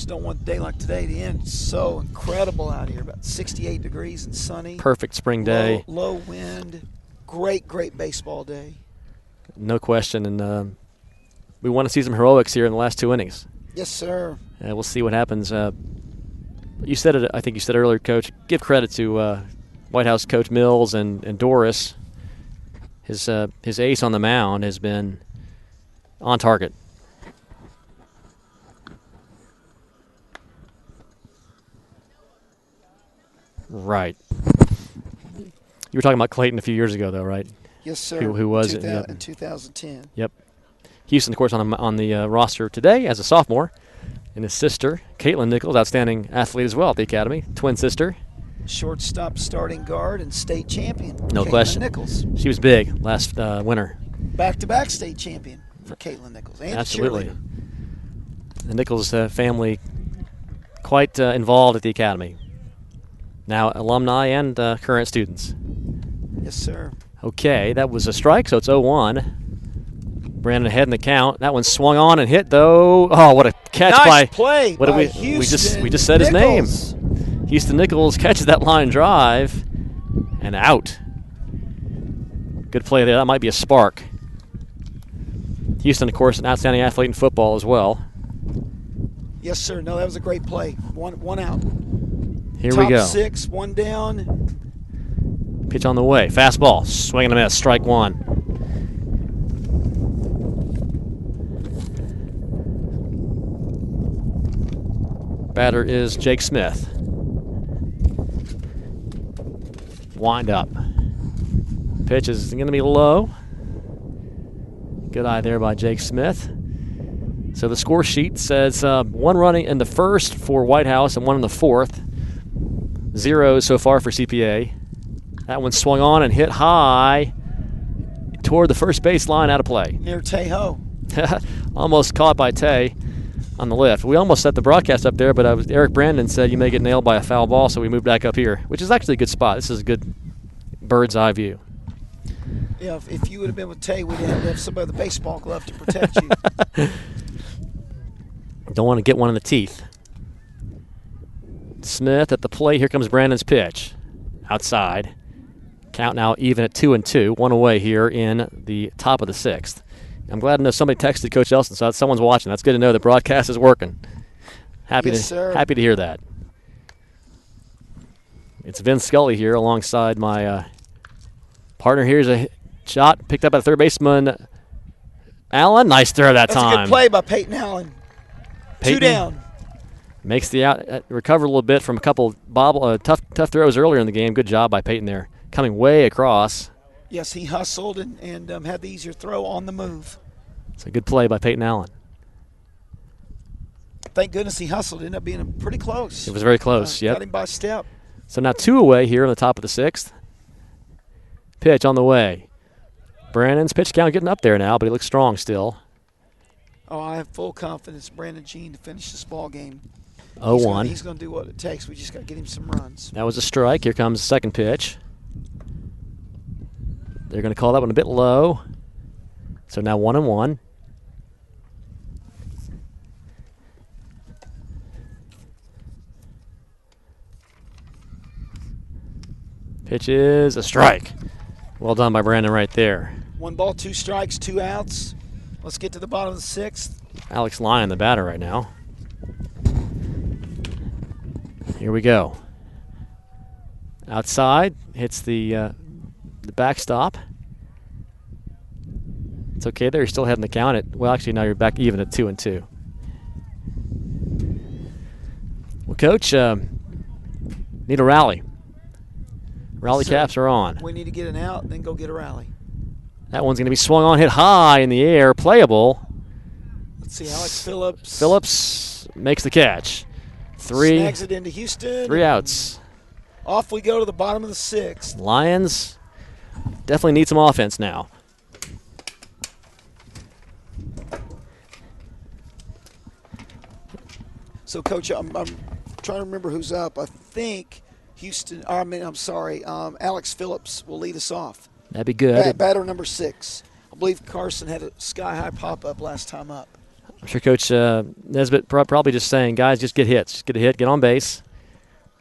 don't want a day like today to end. It's so incredible out here, about 68 degrees and sunny. Perfect spring day. Low wind. Great baseball day. No question, and we want to see some heroics here in the last 2 innings. Yes, sir. We'll see what happens. You said it. I think you said it earlier, Coach. Give credit to White House Coach Mills and Doris. His ace on the mound has been on target. Right. You were talking about Clayton a few years ago, though, right? Yes, sir. Who was it? In 2010. Yep. Houston, of course, on the roster today as a sophomore. And his sister, Caitlin Nichols, outstanding athlete as well at the academy, twin sister. Shortstop, starting guard, and state champion. No Caitlin question. Nichols. She was big last winter. Back-to-back state champion for Caitlin Nichols. And absolutely. The Nichols family quite involved at the academy. Now alumni and current students. Yes, sir. Okay, that was a strike, so it's 0-1. Brandon ahead in the count. That one swung on and hit, though. Oh, what a catch nice play what by did we Houston just said his name. Nichols. Houston Nichols catches that line drive and out. Good play there. That might be a spark. Houston, of course, an outstanding athlete in football as well. Yes, sir. No, that was a great play. One out. Here we go. Top 6, 1 down. Pitch on the way. Fastball. Swing and a miss. Strike 1. Batter is Jake Smith. Wind up. Pitch is going to be low. Good eye there by Jake Smith. So the score sheet says 1 running in the first for White House and 1 in the fourth. 0 so far for CPA. That one swung on and hit high toward the first base line, out of play. Near Tejo. Almost caught by Tay on the lift. We almost set the broadcast up there, but Eric Brandon said you may get nailed by a foul ball, so we moved back up here, which is actually a good spot. This is a good bird's eye view. Yeah, if you would have been with Tay, we'd have somebody with a baseball glove to protect you. Don't want to get one in the teeth. Smith at the plate. Here comes Brandon's pitch. Outside. Count now even at 2-2. 1 away here in the top of the 6th. I'm glad to know somebody texted Coach Elson, so someone's watching. That's good to know the broadcast is working. Happy to hear that. It's Vin Scully here alongside my partner. Here's a shot picked up by the third baseman, Allen. Nice throw that time. That's a good play by Peyton Allen. Peyton 2 down. Makes the out, recover a little bit from a couple tough throws earlier in the game. Good job by Peyton there. Coming way across. Yes, he hustled and had the easier throw on the move. It's a good play by Peyton Allen. Thank goodness he hustled. It ended up being pretty close. It was very close, Got him by a step. So now 2 away here on the top of the 6th. Pitch on the way. Brandon's pitch count getting up there now, but he looks strong still. Oh, I have full confidence in Brandon Jean to finish this ball game. 0-1. He's going to do what it takes. We just got to get him some runs. That was a strike. Here comes the second pitch. They're going to call that one a bit low. So now 1-1. Pitch is a strike. Well done by Brandon right there. 1 ball, 2 strikes, 2 outs. Let's get to the bottom of the 6th. Alex Lyon, the batter right now. Here we go. Outside, hits the backstop. It's okay there. You're still heading the count. Well, actually, now you're back even at 2-2. Well, Coach, need a rally. Rally caps are on. We need to get an out and then go get a rally. That one's going to be swung on, hit high in the air, playable. Let's see, Alex Phillips. Phillips makes the catch. 3. Snags it into Houston. 3 outs. Off we go to the bottom of the 6th. Lions definitely need some offense now. So, Coach, I'm trying to remember who's up. I think Alex Phillips will lead us off. That'd be good. Batter number 6. I believe Carson had a sky-high pop-up last time up. I'm sure Coach Nesbitt probably just saying, guys, just get hits. Just get a hit, get on base.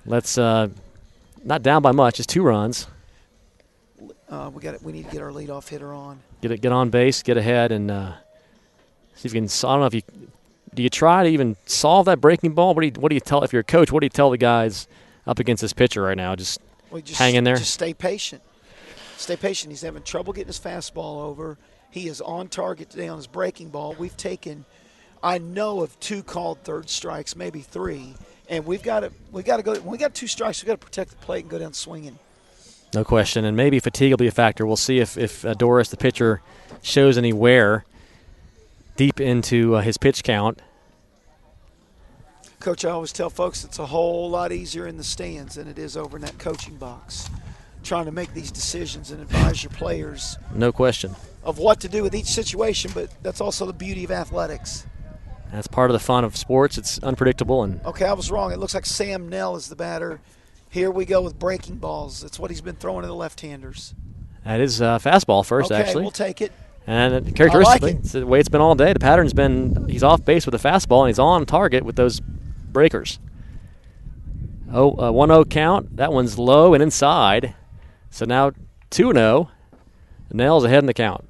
Let's not down by much, just 2 runs. We need to get our leadoff hitter on. Get on base, get ahead, and see if you can. I don't know if you do. You try to even solve that breaking ball. What do you tell if you're a coach? What do you tell the guys up against this pitcher right now? Just hang in there. Just stay patient. Stay patient. He's having trouble getting his fastball over. He is on target today on his breaking ball. We've taken, I know of 2 called third strikes, maybe 3, and we got to go. When we got 2 strikes, we got to protect the plate and go down swinging. No question, and maybe fatigue will be a factor. We'll see if Doris, the pitcher, shows any wear deep into his pitch count. Coach, I always tell folks it's a whole lot easier in the stands than it is over in that coaching box, trying to make these decisions and advise your players. No question. Of what to do with each situation, but that's also the beauty of athletics. That's part of the fun of sports. It's unpredictable. Okay, I was wrong. It looks like Sam Nell is the batter. Here we go with breaking balls. That's what he's been throwing to the left-handers. That is fastball first, okay, actually. We'll take it. And characteristically, like it. It's the way it's been all day. The pattern's been he's off base with a fastball, and he's on target with those breakers. 1-0 count. That one's low and inside. So now 2-0. Nell's ahead in the count.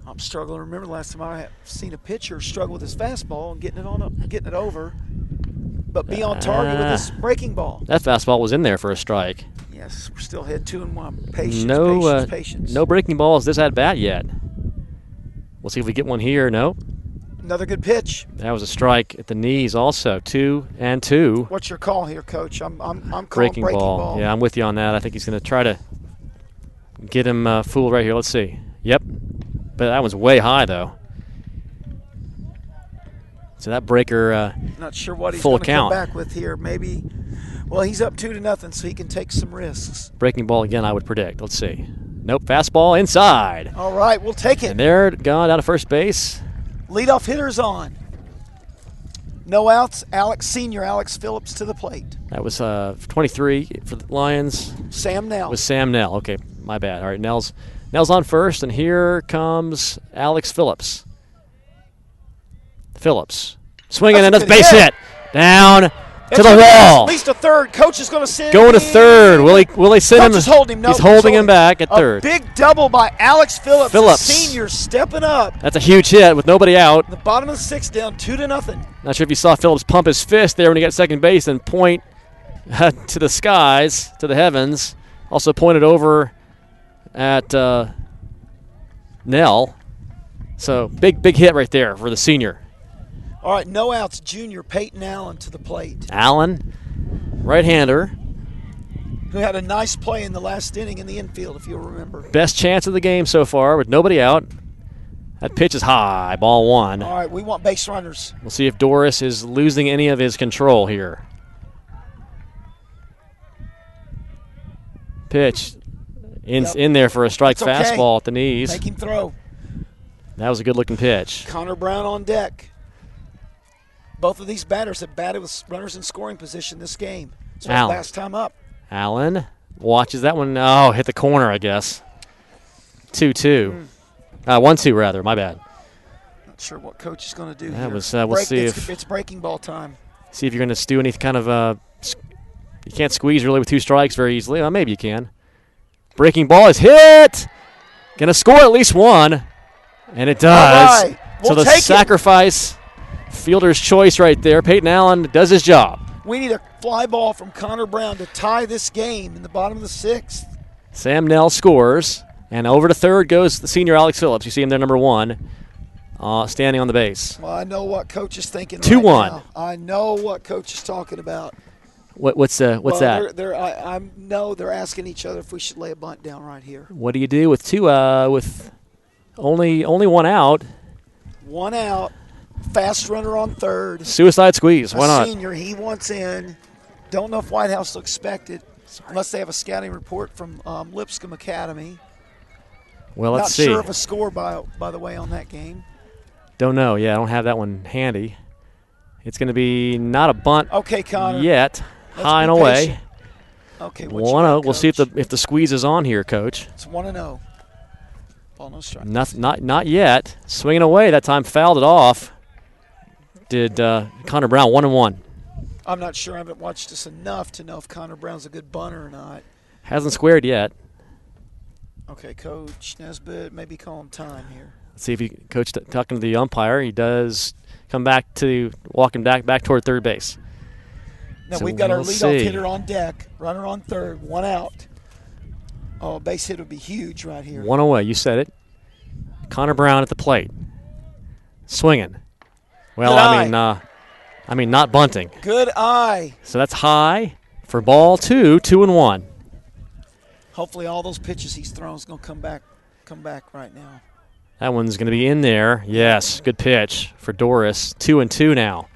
I'm struggling to remember the last time I have seen a pitcher struggle with his fastball and getting it over. but be on target with this breaking ball. That fastball was in there for a strike. Yes, we're still ahead 2-1. Patience, patience. No breaking balls this at bat yet. We'll see if we get one here. No. Another good pitch. That was a strike at the knees also. 2-2. What's your call here, Coach? I'm calling breaking ball. Yeah, I'm with you on that. I think he's going to try to get him fooled right here. Let's see. Yep. But that one's way high, though. So that breaker, not sure what he's full going to come count. back with here. Maybe, well, he's up 2-0, so he can take some risks. Breaking ball again, I would predict. Let's see. Nope, fastball inside. All right, we'll take it. And they're gone down to first base. Leadoff hitter's on. No outs. Senior Alex Phillips to the plate. That was 23 for the Lions. Sam Nell. Was Sam Nell. Okay, my bad. All right, Nell's on first, and here comes Alex Phillips. Swinging, and that's base hit. Down to the wall. At least a third. Coach is going to send going to third. Will he send him? Coach is holding him. No, he's holding him back at third. A big double by Alex Phillips. Senior stepping up. That's a huge hit with nobody out. The bottom of the sixth, down 2-0. Not sure if you saw Phillips pump his fist there when he got second base and point to the skies, to the heavens. Also pointed over at Nell. So big hit right there for the senior. All right, no outs. Junior Peyton Allen to the plate. Allen, right-hander. Who had a nice play in the last inning in the infield, if you'll remember. Best chance of the game so far with nobody out. That pitch is high, ball one. All right, we want base runners. We'll see if Doris is losing any of his control here. Pitch in there for a strike fastball at the knees. Make him throw. That was a good-looking pitch. Connor Brown on deck. Both of these batters have batted with runners in scoring position this game. So last time up. Allen watches that one. Oh, hit the corner, I guess. 2-2. 1-2, rather. My bad. Not sure what Coach is going to do here. We'll see if it's breaking ball time. See if you're going to do any kind of you can't squeeze really with two strikes very easily. Well, maybe you can. Breaking ball is hit. Going to score at least one. And it does. All right. We'll so the sacrifice. Fielder's choice right there. Peyton Allen does his job. We need a fly ball from Connor Brown to tie this game in the bottom of the sixth. Sam Nell scores, and over to third goes the senior Alex Phillips. You see him there, number one, standing on the base. Well, I know what Coach is thinking 2-1. right now. I know what Coach is talking about. What's that? I know they're asking each other if we should lay a bunt down right here. What do you do with with only one out? One out. Fast runner on third. Suicide squeeze. Why not? Senior, he wants in. Don't know if White House will expect it, unless they have a scouting report from Lipscomb Academy. Well, let's see. Not sure of a score, by the way, on that game. Don't know. Yeah, I don't have that one handy. It's going to be not a bunt. Okay, Connor. Yet. High and away. Okay, 1-0. We'll see if the squeeze is on here, Coach. It's 1-0. Ball no strike. Not yet. Swinging away. That time fouled it off. Did Connor Brown 1-1. I'm not sure. I haven't watched this enough to know if Connor Brown's a good bunter or not. Hasn't squared yet. Okay, Coach Nesbitt, maybe call him time here. Let's see if Coach talking to the umpire. He does come back to walking back toward third base. Now we've got our leadoff hitter on deck, runner on third, one out. Oh, a base hit would be huge right here. One away. You said it. Connor Brown at the plate, swinging. Well, I mean, not bunting. Good eye. So that's high for ball 2-1. Hopefully, all those pitches he's thrown is going to come back right now. That one's going to be in there. Yes, good pitch for Doris. 2-2 now.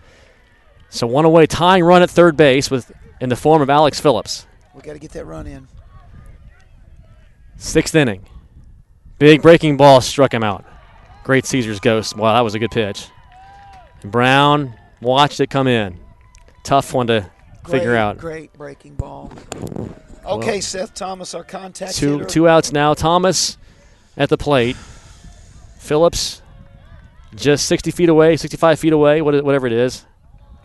So one away, tying run at third base in the form of Alex Phillips. We got to get that run in. Sixth inning. Big breaking ball struck him out. Great Caesar's ghost. Wow, that was a good pitch. And Brown watched it come in. Tough one to figure out. Great breaking ball. Okay, Seth Thomas, our contact hitter. Two two outs now. Thomas at the plate. Phillips just 60 feet away, 65 feet away, whatever it is.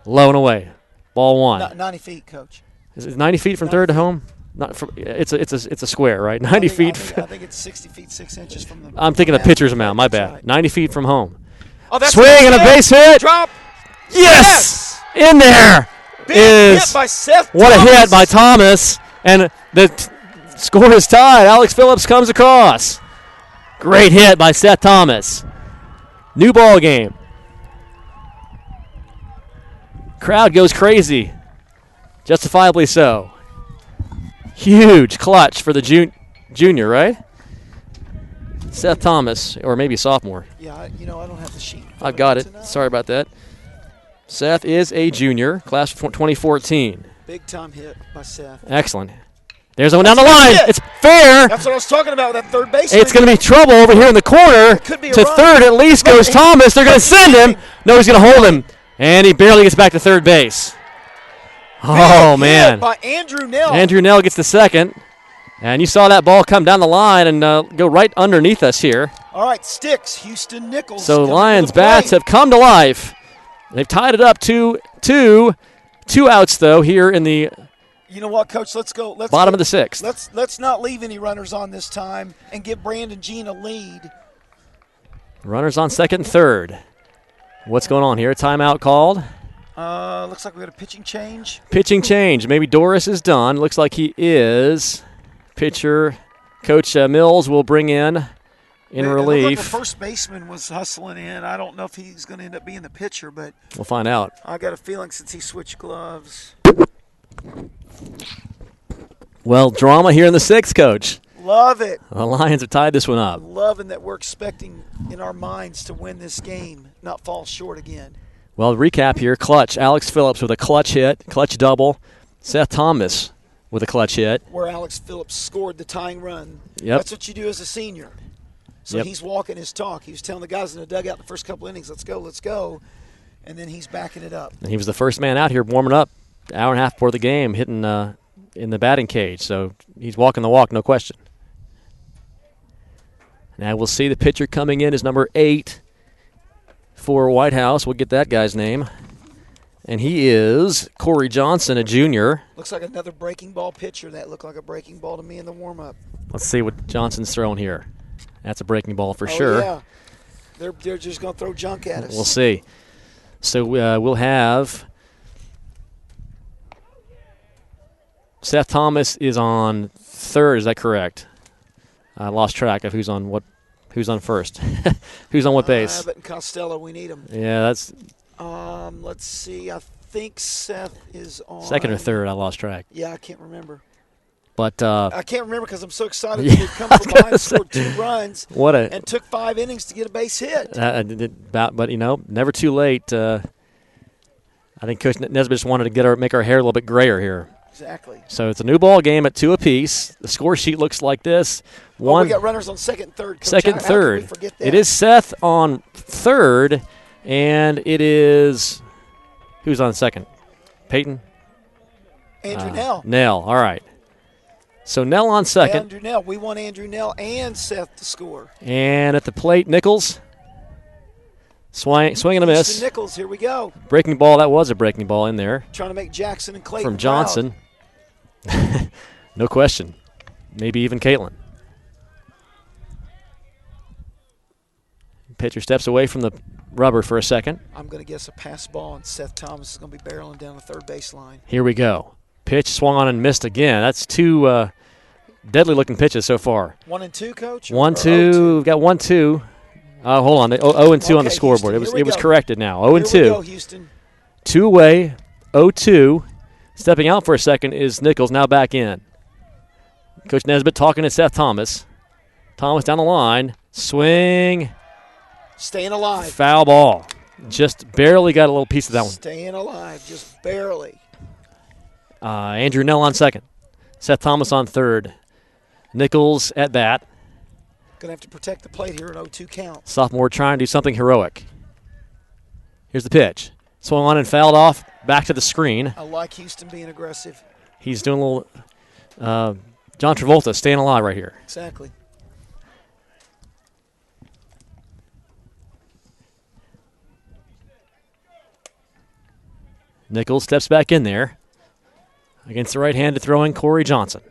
Low and away. Ball one. 90 feet, Coach. Is it 90 feet from third to home? Not from. It's a square, right? 90 feet. I think it's 60 feet 6 inches from the. I'm thinking of pitcher's mound. My bad. Right. 90 feet from home. Oh, that's swing and a base hit. Drop. Yes! In there. Big is hit by Seth what Thomas. a hit by Thomas, and the score is tied. Alex Phillips comes across. Great hit by Seth Thomas. New ball game. Crowd goes crazy. Justifiably so. Huge clutch for the junior, right? Seth Thomas, or maybe sophomore. Yeah, I don't have the sheet. I've got it. Sorry about that. Seth is a junior, class of 2014. Big time hit by Seth. Excellent. There's one down the line. It's fair. That's what I was talking about with that third base. It's going to be trouble over here in the corner. Could be a to run. third at least goes Thomas. They're going to send him. No, he's going to hold him. And he barely gets back to third base. Oh, Big man. hit by Andrew Nell. Andrew Nell gets the second. And you saw that ball come down the line and go right underneath us here. All right, sticks. Houston Nichols. So Lions bats have come to life. They've tied it up 2-2. 2 outs, though, here in the You know what, Coach? Let's go. bottom of the sixth. Let's not leave any runners on this time and give Brandon Jean a lead. Runners on second and third. What's going on here? Timeout called. Looks like we got a pitching change. Pitching change. Maybe Doris is done. Looks like he is. Pitcher Coach Mills will bring in It looked relief. like the first baseman was hustling in. I don't know if he's going to end up being the pitcher, but We'll find out. I got a feeling since he switched gloves. Well, drama here in the sixth, Coach. Love it. The Lions have tied this one up. Loving that we're expecting in our minds to win this game, not fall short again. Well, recap here. Clutch. Alex Phillips with a clutch hit, clutch double. Seth Thomas with a clutch hit. Where Alex Phillips scored the tying run. Yep. That's what you do as a senior. So Yep. he's walking his talk. He was telling the guys in the dugout the first couple innings, let's go. And then he's backing it up. And he was the first man out here warming up, hour and a half before the game, hitting in the batting cage. So he's walking the walk, no question. Now we'll see the pitcher coming in is number 8 for White House. We'll get that guy's name. And he is Corey Johnson, a junior. Looks like another breaking ball pitcher. That looked like a breaking ball to me in the warm-up. Let's see what Johnson's throwing here. That's a breaking ball for sure. Yeah. They're just going to throw junk at us. We'll see. So we'll have Seth Thomas is on third. Is that correct? I lost track of who's on first. Who's on what base? But in Costello, we need him. Yeah, that's Let's see. I think Seth is on second or third. I lost track. Yeah, I can't remember. But I can't remember because I'm so excited Yeah, that he'd come from behind, scored 2 runs, and took 5 innings to get a base hit. But never too late. I think Coach Nesbitt just wanted to make our hair a little bit grayer here. Exactly. So it's a new ball game at 2 apiece. The score sheet looks like this. We got runners on second and third. Coach. Second, How can third. we forget that? It is Seth on third, and it is who's on second? Peyton? Andrew Nell. Nell, all right. So Nell on second. Andrew Nell. We want Andrew Nell and Seth to score. And at the plate, Nichols. Swing and a miss. Mr. Nichols, here we go. Breaking ball, that was a breaking ball in there. Trying to make Jackson and Clayton From Johnson. No question. Maybe even Caitlin. Pitcher steps away from the rubber for a second. I'm going to guess a pass ball, and Seth Thomas is going to be barreling down the third baseline. Here we go. Pitch swung on and missed again. That's 2 deadly-looking pitches so far. 1 and 2, Coach? 1-2. We've got 1-2. Hold on. 0-2 on the scoreboard. Houston, It was go. corrected now. 0-2. Here we go, Houston. 2 away. 0-2. Stepping out for a second is Nichols, now back in. Coach Nesbitt talking to Seth Thomas. Thomas down the line. Swing. Staying alive. Foul ball. Just barely got a little piece of that one. Staying alive, just barely. Andrew Nell on second. Seth Thomas on third. Nichols at bat. Going to have to protect the plate here at 0-2 count. Sophomore trying to do something heroic. Here's the pitch. Swung on and fouled off. Back to the screen. I like Houston being aggressive. He's doing a little John Travolta staying alive right here. Exactly. Nichols steps back in there against the right-handed throwing Corey Johnson.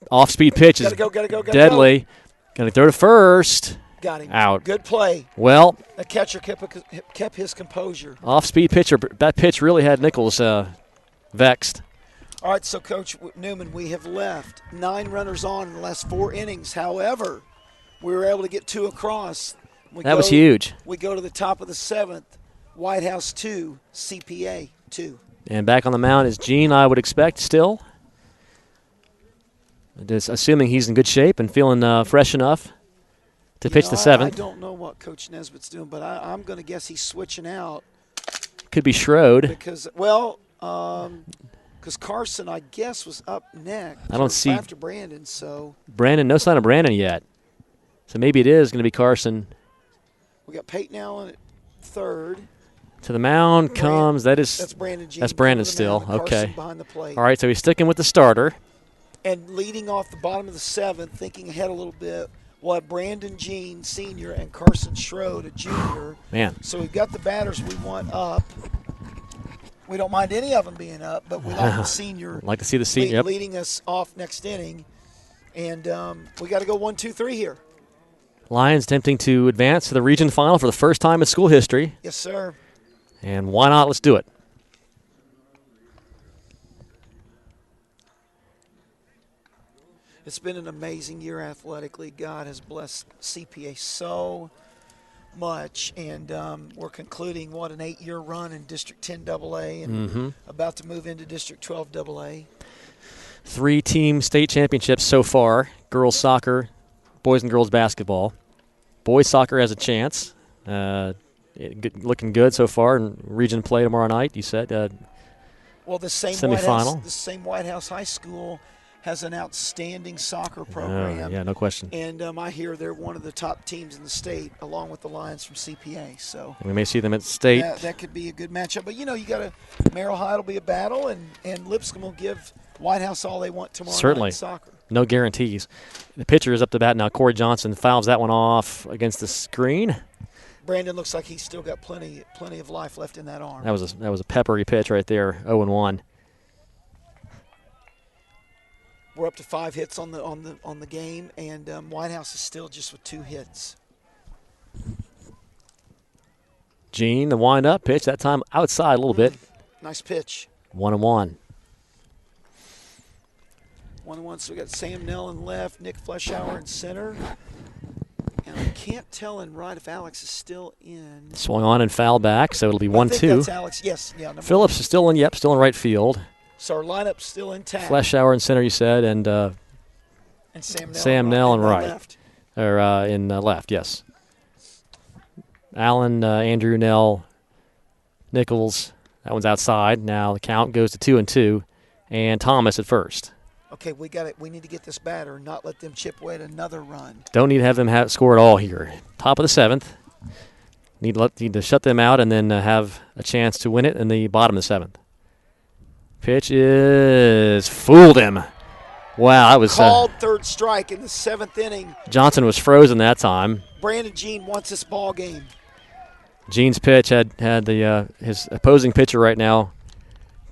Off-speed pitch is Gotta go. deadly. Going to throw to first. Got him. Out. Good play. Well, The catcher kept his composure. off-speed pitcher. That pitch really had Nichols vexed. All right, so Coach Newman, we have left 9 runners on in the last 4 innings. However, we were able to get 2 across. That was huge. We go to the top of the 7th. White House 2, CPA 2. And back on the mound is Gene, I would expect, still. Just assuming he's in good shape and feeling fresh enough to pitch the 7th. I don't know what Coach Nesbitt's doing, but I'm going to guess he's switching out. Could be Schroed. Because Carson, I guess, was up next. I don't see after Brandon. So Brandon, no sign of Brandon yet. So maybe it is going to be Carson. We got Peyton Allen at 3rd. To the mound comes that's Brandon. That's Brandon still. Okay. Behind the plate. All right, so he's sticking with the starter. And leading off the bottom of the 7th, thinking ahead a little bit, we'll have Brandon Jean, senior, and Carson Schroed, a junior. Man. So we've got the batters we want up. We don't mind any of them being up, but we like the senior. Like to see the senior leading us off next inning. And we got to go 1, 2, 3 here. Lions attempting to advance to the region final for the first time in school history. Yes, sir. And why not? Let's do it. It's been an amazing year athletically. God has blessed CPA so much, and we're concluding, an 8-year run in District 10 AA and about to move into District 12 AA. 3-team state championships so far, girls soccer, boys and girls basketball. Boys soccer has a chance. Looking good so far in region play tomorrow night, you said. Well, the same Semifinal. White House High School has an outstanding soccer program. Yeah, no question. And I hear they're one of the top teams in the state, along with the Lions from CPA. So we may see them at state. That could be a good matchup. But, you got Merrill Hyde will be a battle, and Lipscomb will give White House all they want tomorrow night in soccer. No guarantees. The pitcher is up to bat now. Corey Johnson fouls that one off against the screen. Brandon looks like he's still got plenty of life left in that arm. That was a peppery pitch right there, 0-1. We're up to 5 hits on the game, and White House is still just with 2 hits. Gene, the wind-up pitch, that time outside a little bit. Nice pitch. 1-1. 1-1, so we got Sam Nell in left, Nick Fleschauer in center. And I can't tell in right if Alex is still in. Swung on and foul back, so it'll be 1-2. I think that's Alex, yes. Yeah, Phillips is still in, still in right field. So our lineup's still intact. Fleschauer in center, you said, and Sam Nell in right. Left. Or in left, yes. Allen, Andrew, Nell, Nichols. That one's outside. Now the count goes to 2-2, and Thomas at first. Okay, we need to get this batter, not let them chip away at another run. Don't need to have them score at all here. Top of the 7th. Need to shut them out and then have a chance to win it in the bottom of the 7th. Pitch is fooled him. Wow, that was called third strike in the 7th inning. Johnson was frozen that time. Brandon Jean wants this ball game. Jean's pitch had his opposing pitcher right now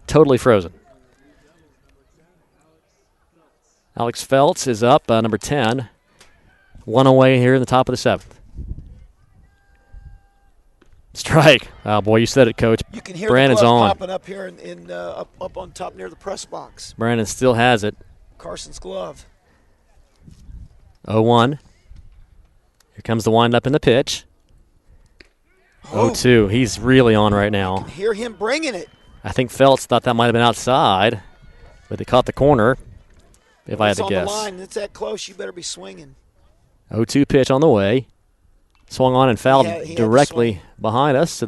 totally frozen. Alex Feltz is up, number 10. 1 away here in the top of the 7th. Strike. Oh, boy, you said it, Coach. You can hear Brandon's the glove on. popping up here up on top near the press box. Brandon still has it. Carson's glove. 0-1. Here comes the windup in the pitch. 0-2. He's really on right now. You can hear him bringing it. I think Feltz thought that might have been outside, but they caught the corner, if I had to guess. It's on the line. It's that close. You better be swinging. 0-2 pitch on the way. Swung on and fouled he directly behind us,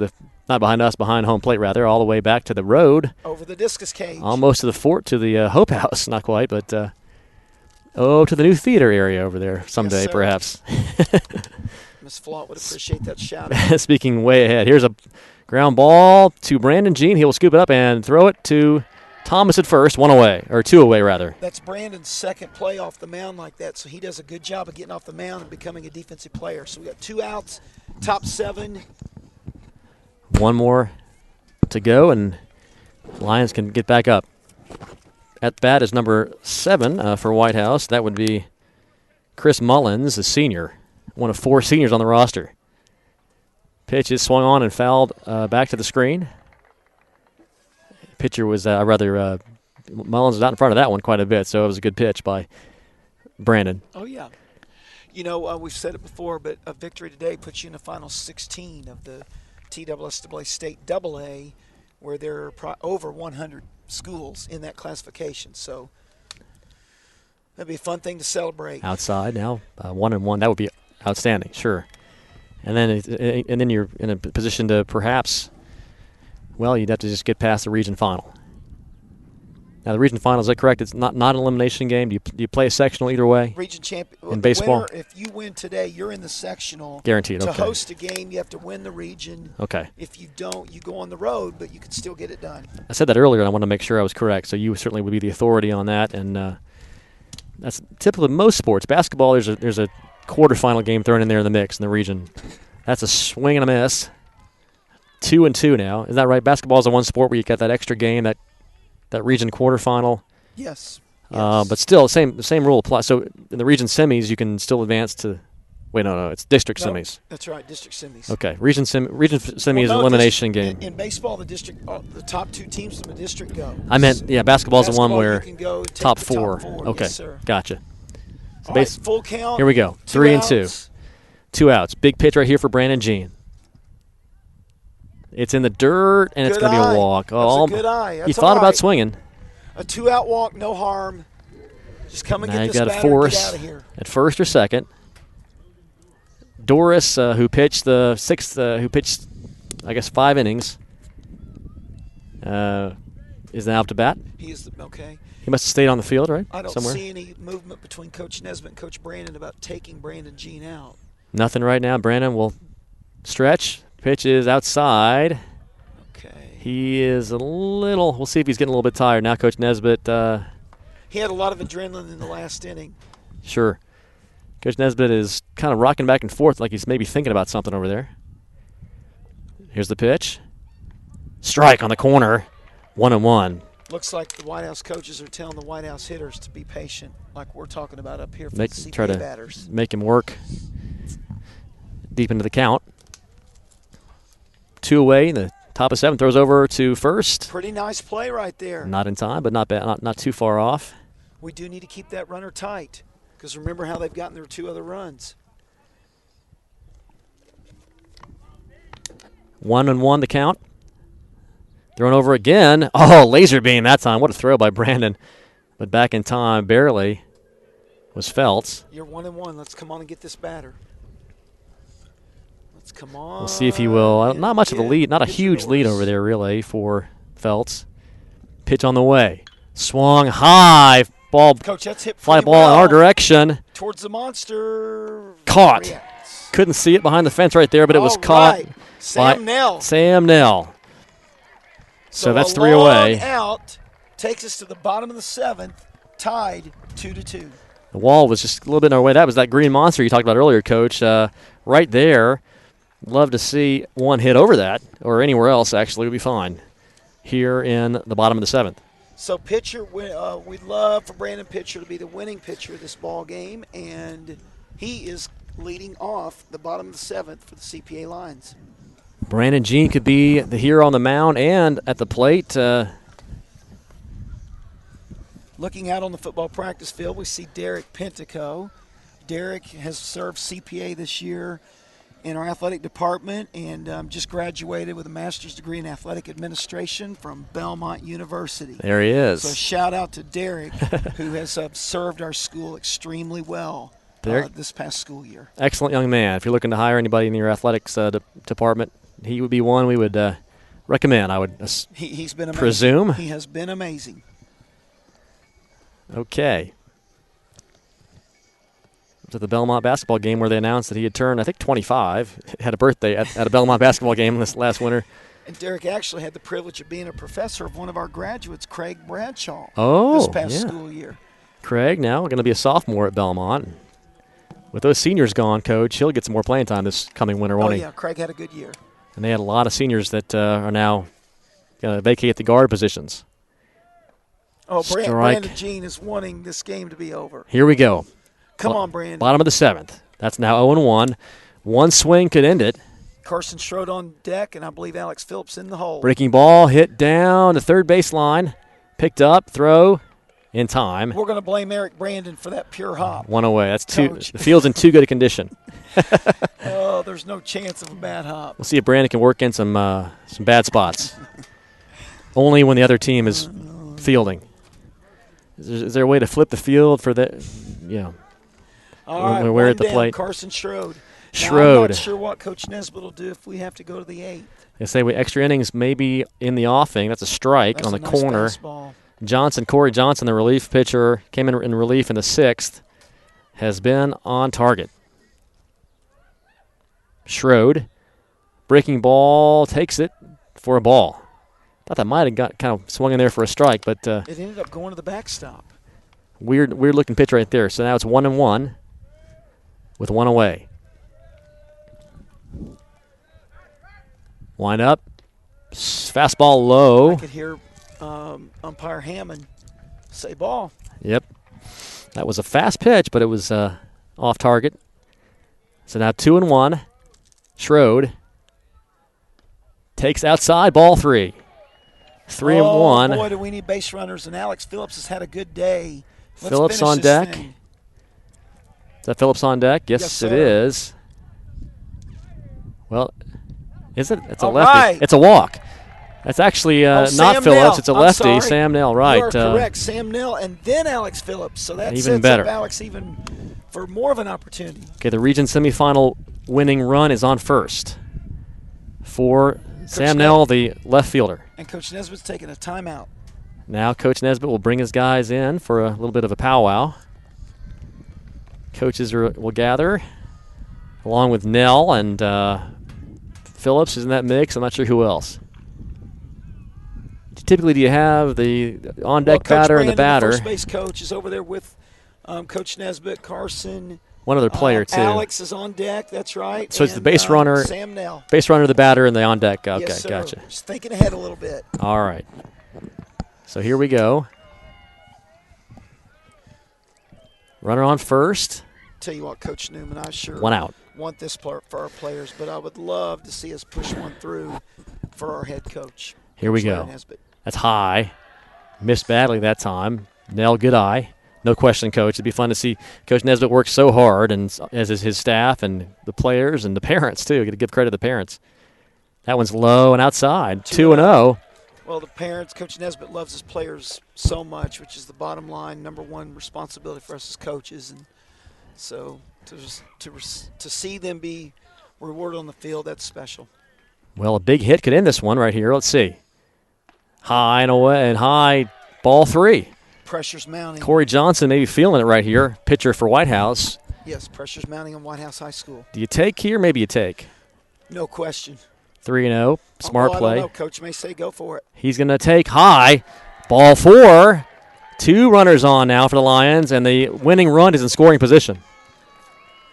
not behind us, behind home plate rather, all the way back to the road. Over the discus cage. Almost to the fort, to the Hope House, not quite, but to the new theater area over there someday, yes, perhaps. Miss Flaught would appreciate that shout. Speaking way ahead, here's a ground ball to Brandon Jean. He will scoop it up and throw it to Thomas at first, 1 away, or 2 away rather. That's Brandon's second play off the mound like that, so he does a good job of getting off the mound and becoming a defensive player. So we got 2 outs, top 7. 1 more to go, and Lions can get back up. At bat is number 7 for White House. That would be Chris Mullins, a senior. one of 4 seniors on the roster. Pitch is swung on and fouled back to the screen. Pitcher was Mullins was out in front of that one quite a bit, so it was a good pitch by Brandon. Oh, yeah. We've said it before, but a victory today puts you in the final 16 of the TSSAA State AA, where there are over 100 schools in that classification. So that'd be a fun thing to celebrate. Outside now, 1-1. That would be outstanding, sure. And then you're in a position to perhaps, you'd have to just get past the region final. Now, the region final, is that correct? It's not an elimination game. Do you play a sectional either way? Region champion in baseball. Winner, if you win today, you're in the sectional. Guaranteed. To okay. host a game, you have to win the region. Okay. If you don't, you go on the road, but you can still get it done. I said that earlier, and I want to make sure I was correct. So you certainly would be the authority on that, and that's typical of most sports. Basketball, there's a quarterfinal game thrown in there in the mix in the region. That's a swing and a miss. 2-2 now. Is that right? Basketball is the one sport where you got that extra game, that region quarterfinal. Yes. But still, the same rule applies. So in the region semis, you can still advance to. Wait, no, it's district semis. That's right, district semis. Okay, region semi is an elimination game. In baseball, the top 2 teams from the district go. I meant, basketball is the one where you can go top 4. Okay, yes, sir. Gotcha. So All right, full count. Here we go. 3-2. 2 outs. Big pitch right here for Brandon Jean. It's in the dirt, and it's going to be a walk. That's a good eye. You thought about swinging. A 2-out walk, no harm. Just come and get this batter and get out of here. At first or second. Doris, who pitched the 6th, who pitched, 5 innings, is now up to bat. He is okay. He must have stayed on the field, right? I don't Somewhere. see any movement between Coach Nesbitt and Coach Brandon about taking Brandon Jean out. Nothing right now. Brandon will stretch. Pitch is outside. Okay. He is we'll see if he's getting a little bit tired. Now Coach Nesbitt. He had a lot of adrenaline in the last inning. Sure. Coach Nesbitt is kind of rocking back and forth like he's maybe thinking about something over there. Here's the pitch. Strike on the corner. 1-1. Looks like the White House coaches are telling the White House hitters to be patient, like we're talking about up here for the CPA batters. Make him work deep into the count. 2 away. The top of 7 throws over to first. Pretty nice play right there. Not in time, but not bad. Not too far off. We do need to keep that runner tight, because remember how they've gotten their 2 other runs. 1-1 the count. Thrown over again. Oh, laser beam that time. What a throw by Brandon. But back in time, barely, was Feltz. You're 1-1. Let's come on and get this batter. Let's come on. We'll see if he will. Not much of a lead. Not a huge lead over there, really, for Feltz. Pitch on the way. Swung high. Ball. Coach, that's hit fly ball in our direction. Towards the monster. Caught. Couldn't see it behind the fence right there, but it was caught. Sam Nell. Sam Nell. So that's 3 away. away. Out takes us to the bottom of the 7th, tied 2-2. The wall was just a little bit in our way. That was that green monster you talked about earlier, Coach. Right there. Love to see one hit over that, or anywhere else, actually, would be fine. Here in the bottom of the 7th. So pitcher, we'd love for Brandon Pitcher to be the winning pitcher of this ball game, and he is leading off the bottom of the 7th for the CPA Lions. Brandon Jean could be the hero on the mound and at the plate. Looking out on the football practice field, we see Derek Pentico. Derek has served CPA this year in our athletic department and just graduated with a master's degree in athletic administration from Belmont University. There he is. So shout out to Derek, who has served our school extremely well this past school year. Excellent young man. If you're looking to hire anybody in your athletics department, he would be one we would recommend, I would He's been amazing. presume. He has been amazing. Okay. To the Belmont basketball game where they announced that he had turned, 25, had a birthday at a Belmont basketball game this last winter. And Derek actually had the privilege of being a professor of one of our graduates, Craig Bradshaw, this past school year. Craig now going to be a sophomore at Belmont. With those seniors gone, Coach, he'll get some more playing time this coming winter, won't he? Yeah, Craig had a good year. And they had a lot of seniors that are now going to vacate the guard positions. Oh, Brandon Jean is wanting this game to be over. Here we go. Come on, Brandon. Bottom of the 7th. That's now 0-1. One swing could end it. Carson Schroed on deck, and I believe Alex Phillips in the hole. Breaking ball hit down the third baseline. Picked up, throw in time. We're going to blame Eric Brandon for that pure hop. One away. That's two. Coach. The field's in too good a condition. Oh, there's no chance of a bad hop. We'll see if Brandon can work in some bad spots. Only when the other team is fielding. Is there a way to flip the field for that? Yeah. All right, when we're one at the down, plate. Carson Schroed. Schroed. I'm not sure what Coach Nesbitt will do if we have to go to the 8th. They say with extra innings maybe in the offing. That's a strike on the nice corner. Fastball. Corey Johnson, the relief pitcher, came in relief in the 6th, has been on target. Schroed, breaking ball, takes it for a ball. Thought that might have got kind of swung in there for a strike, but it ended up going to the backstop. Weird looking pitch right there. So now it's 1-1 with one away. Wind up, fastball low. I could hear umpire Hammond say ball. Yep. That was a fast pitch, but it was off target. So now 2-1. Schroed takes outside, ball 3. 3-1. Boy, do we need base runners, and Alex Phillips has had a good day. Let's Phillips finish on this deck. thing. Is that Phillips on deck? Yes, Yes, it sir. is. Well, is it? It's a All lefty. right. It's a walk. That's actually not Sam Phillips. Nell. It's a I'm lefty. sorry. Sam Nell, You right. are correct. Sam Nell and then Alex Phillips. So that Even sets better. up Alex even for more of an opportunity. Okay, the region semifinal winning run is on first for Sam Nell, the left fielder. And Coach Nesbitt's taking a timeout. Now Coach Nesbitt will bring his guys in for a little bit of a powwow. Coaches will gather along with Nell and Phillips is in that mix. I'm not sure who else. Typically, do you have the on-deck batter and the batter? The first base coach is over there with Coach Nesbitt, Carson. One other player, too. Alex is on deck, that's right. So it's the base runner, Sam Nell. Base runner, the batter, and the on-deck. Okay, Yes, sir. gotcha. Just thinking ahead a little bit. All right. So here we go. Runner on first. Tell you what, Coach Newman, I sure One out. want this for our players, but I would love to see us push one through for our head coach. Here we Coach go. Larry Nesbitt. That's high. Missed badly that time. Nell, good eye. No question, Coach. It'd be fun to see Coach Nesbitt work so hard, and as is his staff and the players and the parents, too. Got to give credit to the parents. That one's low and outside. 2-0. Well, the parents, Coach Nesbitt loves his players so much, which is the bottom line, number one responsibility for us as coaches. And so to see them be rewarded on the field, that's special. Well, a big hit could end this one right here. Let's see. High and away and high, ball 3. Pressure's mounting. Corey Johnson maybe feeling it right here. Pitcher for White House. Yes, pressure's mounting on White House High School. Do you take here? Maybe you take. No question. 3-0. Smart I play. don't know. Coach may say go for it. He's going to take high. Ball 4. 2 runners on now for the Lions, and the winning run is in scoring position.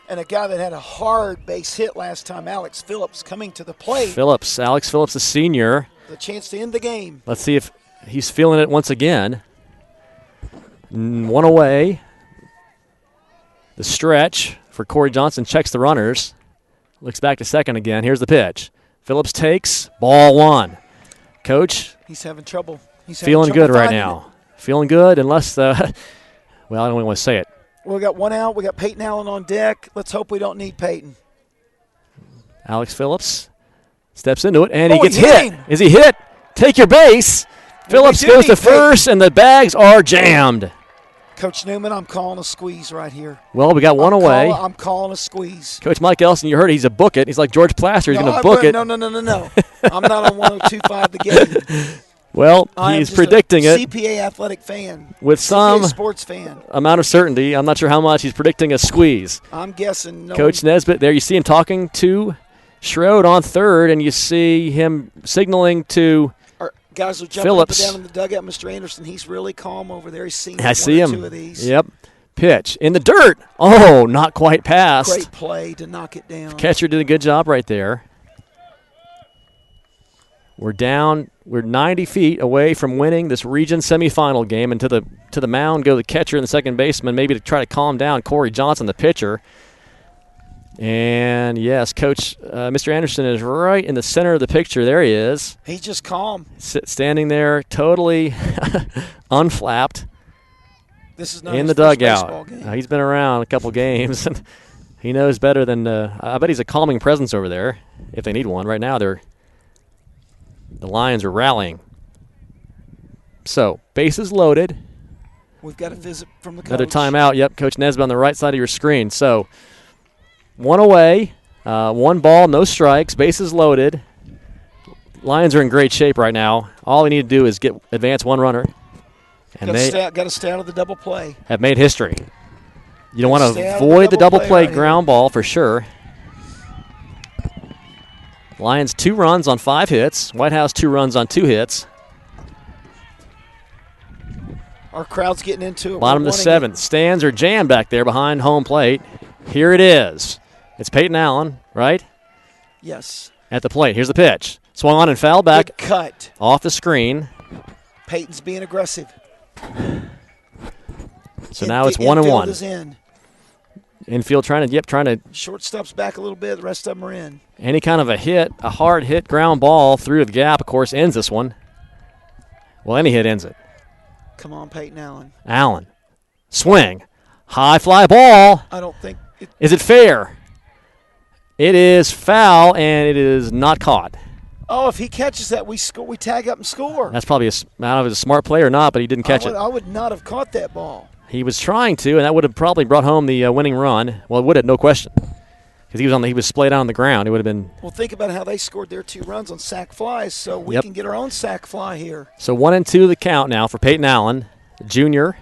And a guy that had a hard base hit last time, Alex Phillips, coming to the plate. Alex Phillips, the senior. The chance to end the game. Let's see if he's feeling it once again. One away. The stretch for Corey Johnson checks the runners. Looks back to second again. Here's the pitch. Phillips takes. Ball 1. Coach. He's having trouble. He's feeling having trouble good right finding now. Feeling good unless well, I don't even want to say it. We got one out. We got Peyton Allen on deck. Let's hope we don't need Peyton. Alex Phillips steps into it, and he gets he hit hit. him. Is he hit? Take your base. Phillips we do goes to need first, and the bags are jammed. Coach Newman, I'm calling a squeeze right here. Well, we got one away. I'm calling a squeeze. Coach Mike Elson, you heard it. He's a book it. He's like George Plaster. He's going to book it. No. I'm not on 102.5 the game. Well, I am he's just predicting a it CPA athletic fan. with some CPA sports fan. amount of certainty. I'm not sure how much. He's predicting a squeeze. I'm guessing. Coach Nesbitt, there you see him talking to Schroed on third, and you see him signaling to Our guys are jumping Phillips. up and down in the dugout. Mr. Anderson, he's really calm over there. He's seen I see him. 2 of these. Yep. Pitch in the dirt. Oh, not quite past. Great play to knock it down. Catcher did a good job right there. We're down. We're 90 feet away from winning this region semifinal game, and to the mound go the catcher and the second baseman, maybe to try to calm down Corey Johnson, the pitcher. And, yes, Coach Mr. Anderson is right in the center of the picture. There he is. He's just calm. Standing there totally unflapped. This is not in his the first dugout. baseball game. He's been around a couple games, and he knows better than I bet he's a calming presence over there if they need one. Right now, the Lions are rallying. So, bases loaded. We've got a visit from the coach. Another timeout. Yep, Coach Nesbitt on the right side of your screen. So, one away, one ball, no strikes, bases loaded. Lions are in great shape right now. All they need to do is advance one runner. And got to stay out of the double play. Have made history. You don't want to avoid the double play ground ball for sure. Lions 2 runs on 5 hits. White House 2 runs on 2 hits. Our crowd's getting into it. Bottom of the 7th. Stands are jammed back there behind home plate. Here it is. It's Peyton Allen, right? Yes. At the plate. Here's the pitch. Swung on and fouled back. Good cut. Off the screen. Peyton's being aggressive. So now it's 1-1. Is in. Infield trying to. Shortstop's back a little bit. The rest of them are in. Any kind of a hard hit ground ball through the gap, of course, ends this one. Well, any hit ends it. Come on, Peyton Allen. Allen. Swing. High fly ball. I don't think. Is it fair? It is foul, and it is not caught. Oh, if he catches that, we tag up and score. That's probably I don't know if it's a smart play or not, but he didn't catch it. I would not have caught that ball. He was trying to, and that would have probably brought home the winning run. Well, it would have, no question, because he was splayed out on the ground. It would have been. Well, think about how they scored their 2 runs on sac flies, so we can get our own sac fly here. So 1-2 the count now for Peyton Allen, junior.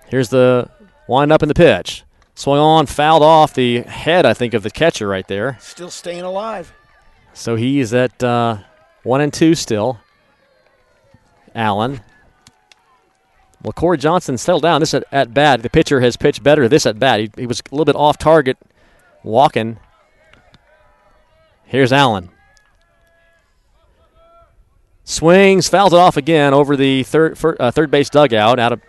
Here's the wind up in the pitch. Swung on, fouled off the head, I think, of the catcher right there. Still staying alive. So he's at 1-2 still. Allen. Well, Corey Johnson settled down. This at bat. The pitcher has pitched better this at bat. He was a little bit off target, walking. Here's Allen. Swings, fouls it off again over the third base dugout, out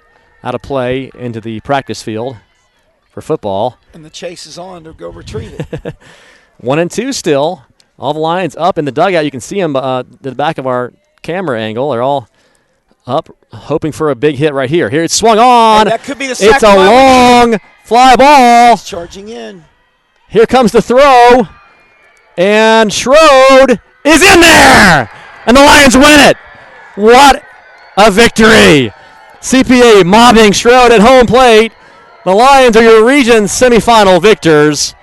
of play into the practice field for football. And the chase is on to go retrieve it. 1-2 still. All the Lions up in the dugout. You can see them the back of our camera angle. They're all up, hoping for a big hit right here. Here it's swung on. Hey, that could be the sac It's a long fly ball. He's charging in. Here comes the throw. And Schroed is in there. And the Lions win it. What a victory. CPA mobbing Schroed at home plate. The Lions are your region semifinal victors.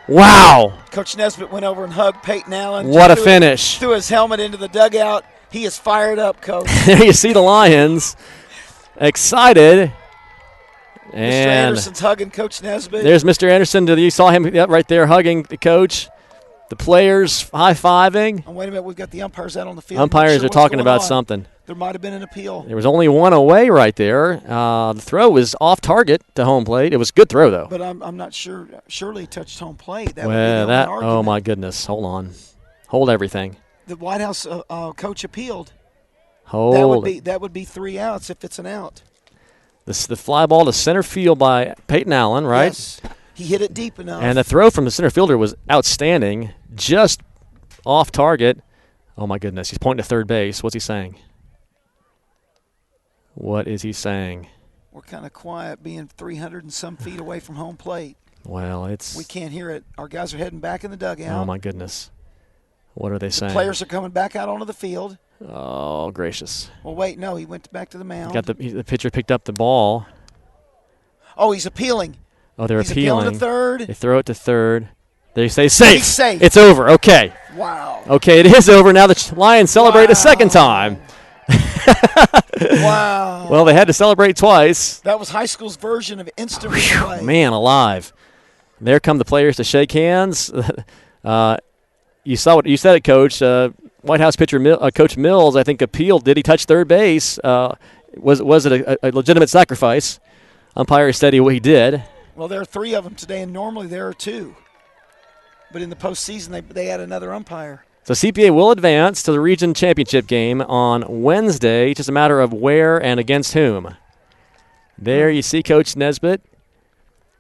Wow. Coach Nesbitt went over and hugged Peyton Allen. What a finish. Threw his helmet into the dugout. He is fired up, Coach. There you see the Lions excited. Mr. Anderson's hugging Coach Nesbitt. There's Mr. Anderson. You saw him right there hugging the coach. The players high-fiving. Oh, wait a minute. We've got the umpires out on the field. Umpires are talking about something. There might have been an appeal. There was only one away right there. The throw was off target to home plate. It was a good throw, though. But I'm not sure. Surely he touched home plate. Oh, my goodness. Hold on. Hold everything. The White House coach appealed. Hold that would be 3 outs if it's an out. The fly ball to center field by Peyton Allen, right? Yes. He hit it deep enough. And the throw from the center fielder was outstanding, just off target. Oh, my goodness. He's pointing to third base. What's he saying? What is he saying? We're kind of quiet being 300 and some feet away from home plate. Well, we can't hear it. Our guys are heading back in the dugout. Oh, my goodness. What are they saying? Players are coming back out onto the field. Oh, gracious. Well, wait, no. He went back to the mound. The pitcher picked up the ball. Oh, he's appealing. Oh, they're He's appealing. To third. They throw it to third. They say safe. He's safe. It's over. Okay. Wow. Okay, it is over. Now the Lions celebrate a second time. Wow. Well, they had to celebrate twice. That was high school's version of instant replay. Man alive. There come the players to shake hands. You saw what you said it, Coach. White House pitcher Coach Mills, I think, appealed. Did he touch third base? Was it a legitimate sacrifice? Umpire said he did. Well, there are 3 of them today, and normally there are 2. But in the postseason, they add another umpire. So CPA will advance to the region championship game on Wednesday. Just a matter of where and against whom. There you see Coach Nesbitt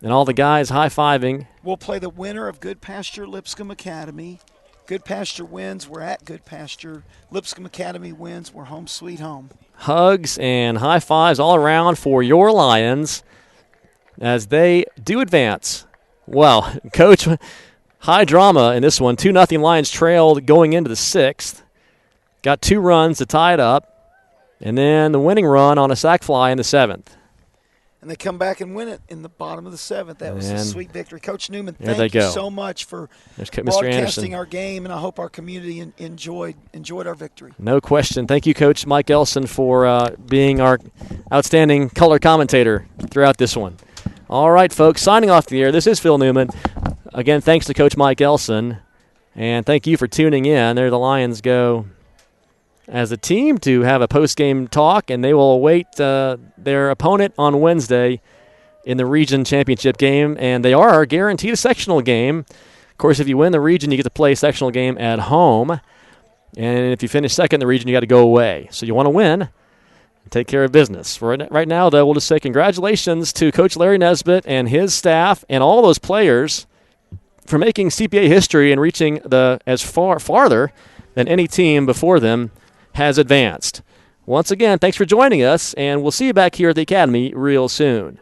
And all the guys high-fiving. We'll play the winner of Good Pasture Lipscomb Academy. Good Pasture wins, we're at Good Pasture. Lipscomb Academy wins, we're home sweet home. Hugs and high-fives all around for your Lions as they do advance. Well, Coach, high drama in this one. 2-0 Lions trailed going into the 6th. Got 2 runs to tie it up. And then the winning run on a sac fly in the 7th. And they come back and win it in the bottom of the 7th. That was a sweet victory. Coach Newman, there thank you so much for broadcasting our game, and I hope our community enjoyed our victory. No question. Thank you, Coach Mike Elson, for being our outstanding color commentator throughout this one. All right, folks, signing off the air. This is Phil Newman. Again, thanks to Coach Mike Elson, and thank you for tuning in. There the Lions go as a team to have a post-game talk, and they will await their opponent on Wednesday in the region championship game, and they are guaranteed a sectional game. Of course, if you win the region, you get to play a sectional game at home, and if you finish second in the region, you got to go away. So you want to win and take care of business. Right now, though, we'll just say congratulations to Coach Larry Nesbitt and his staff and all those players for making CPA history and reaching farther than any team before them has advanced. Once again, thanks for joining us, and we'll see you back here at the Academy real soon.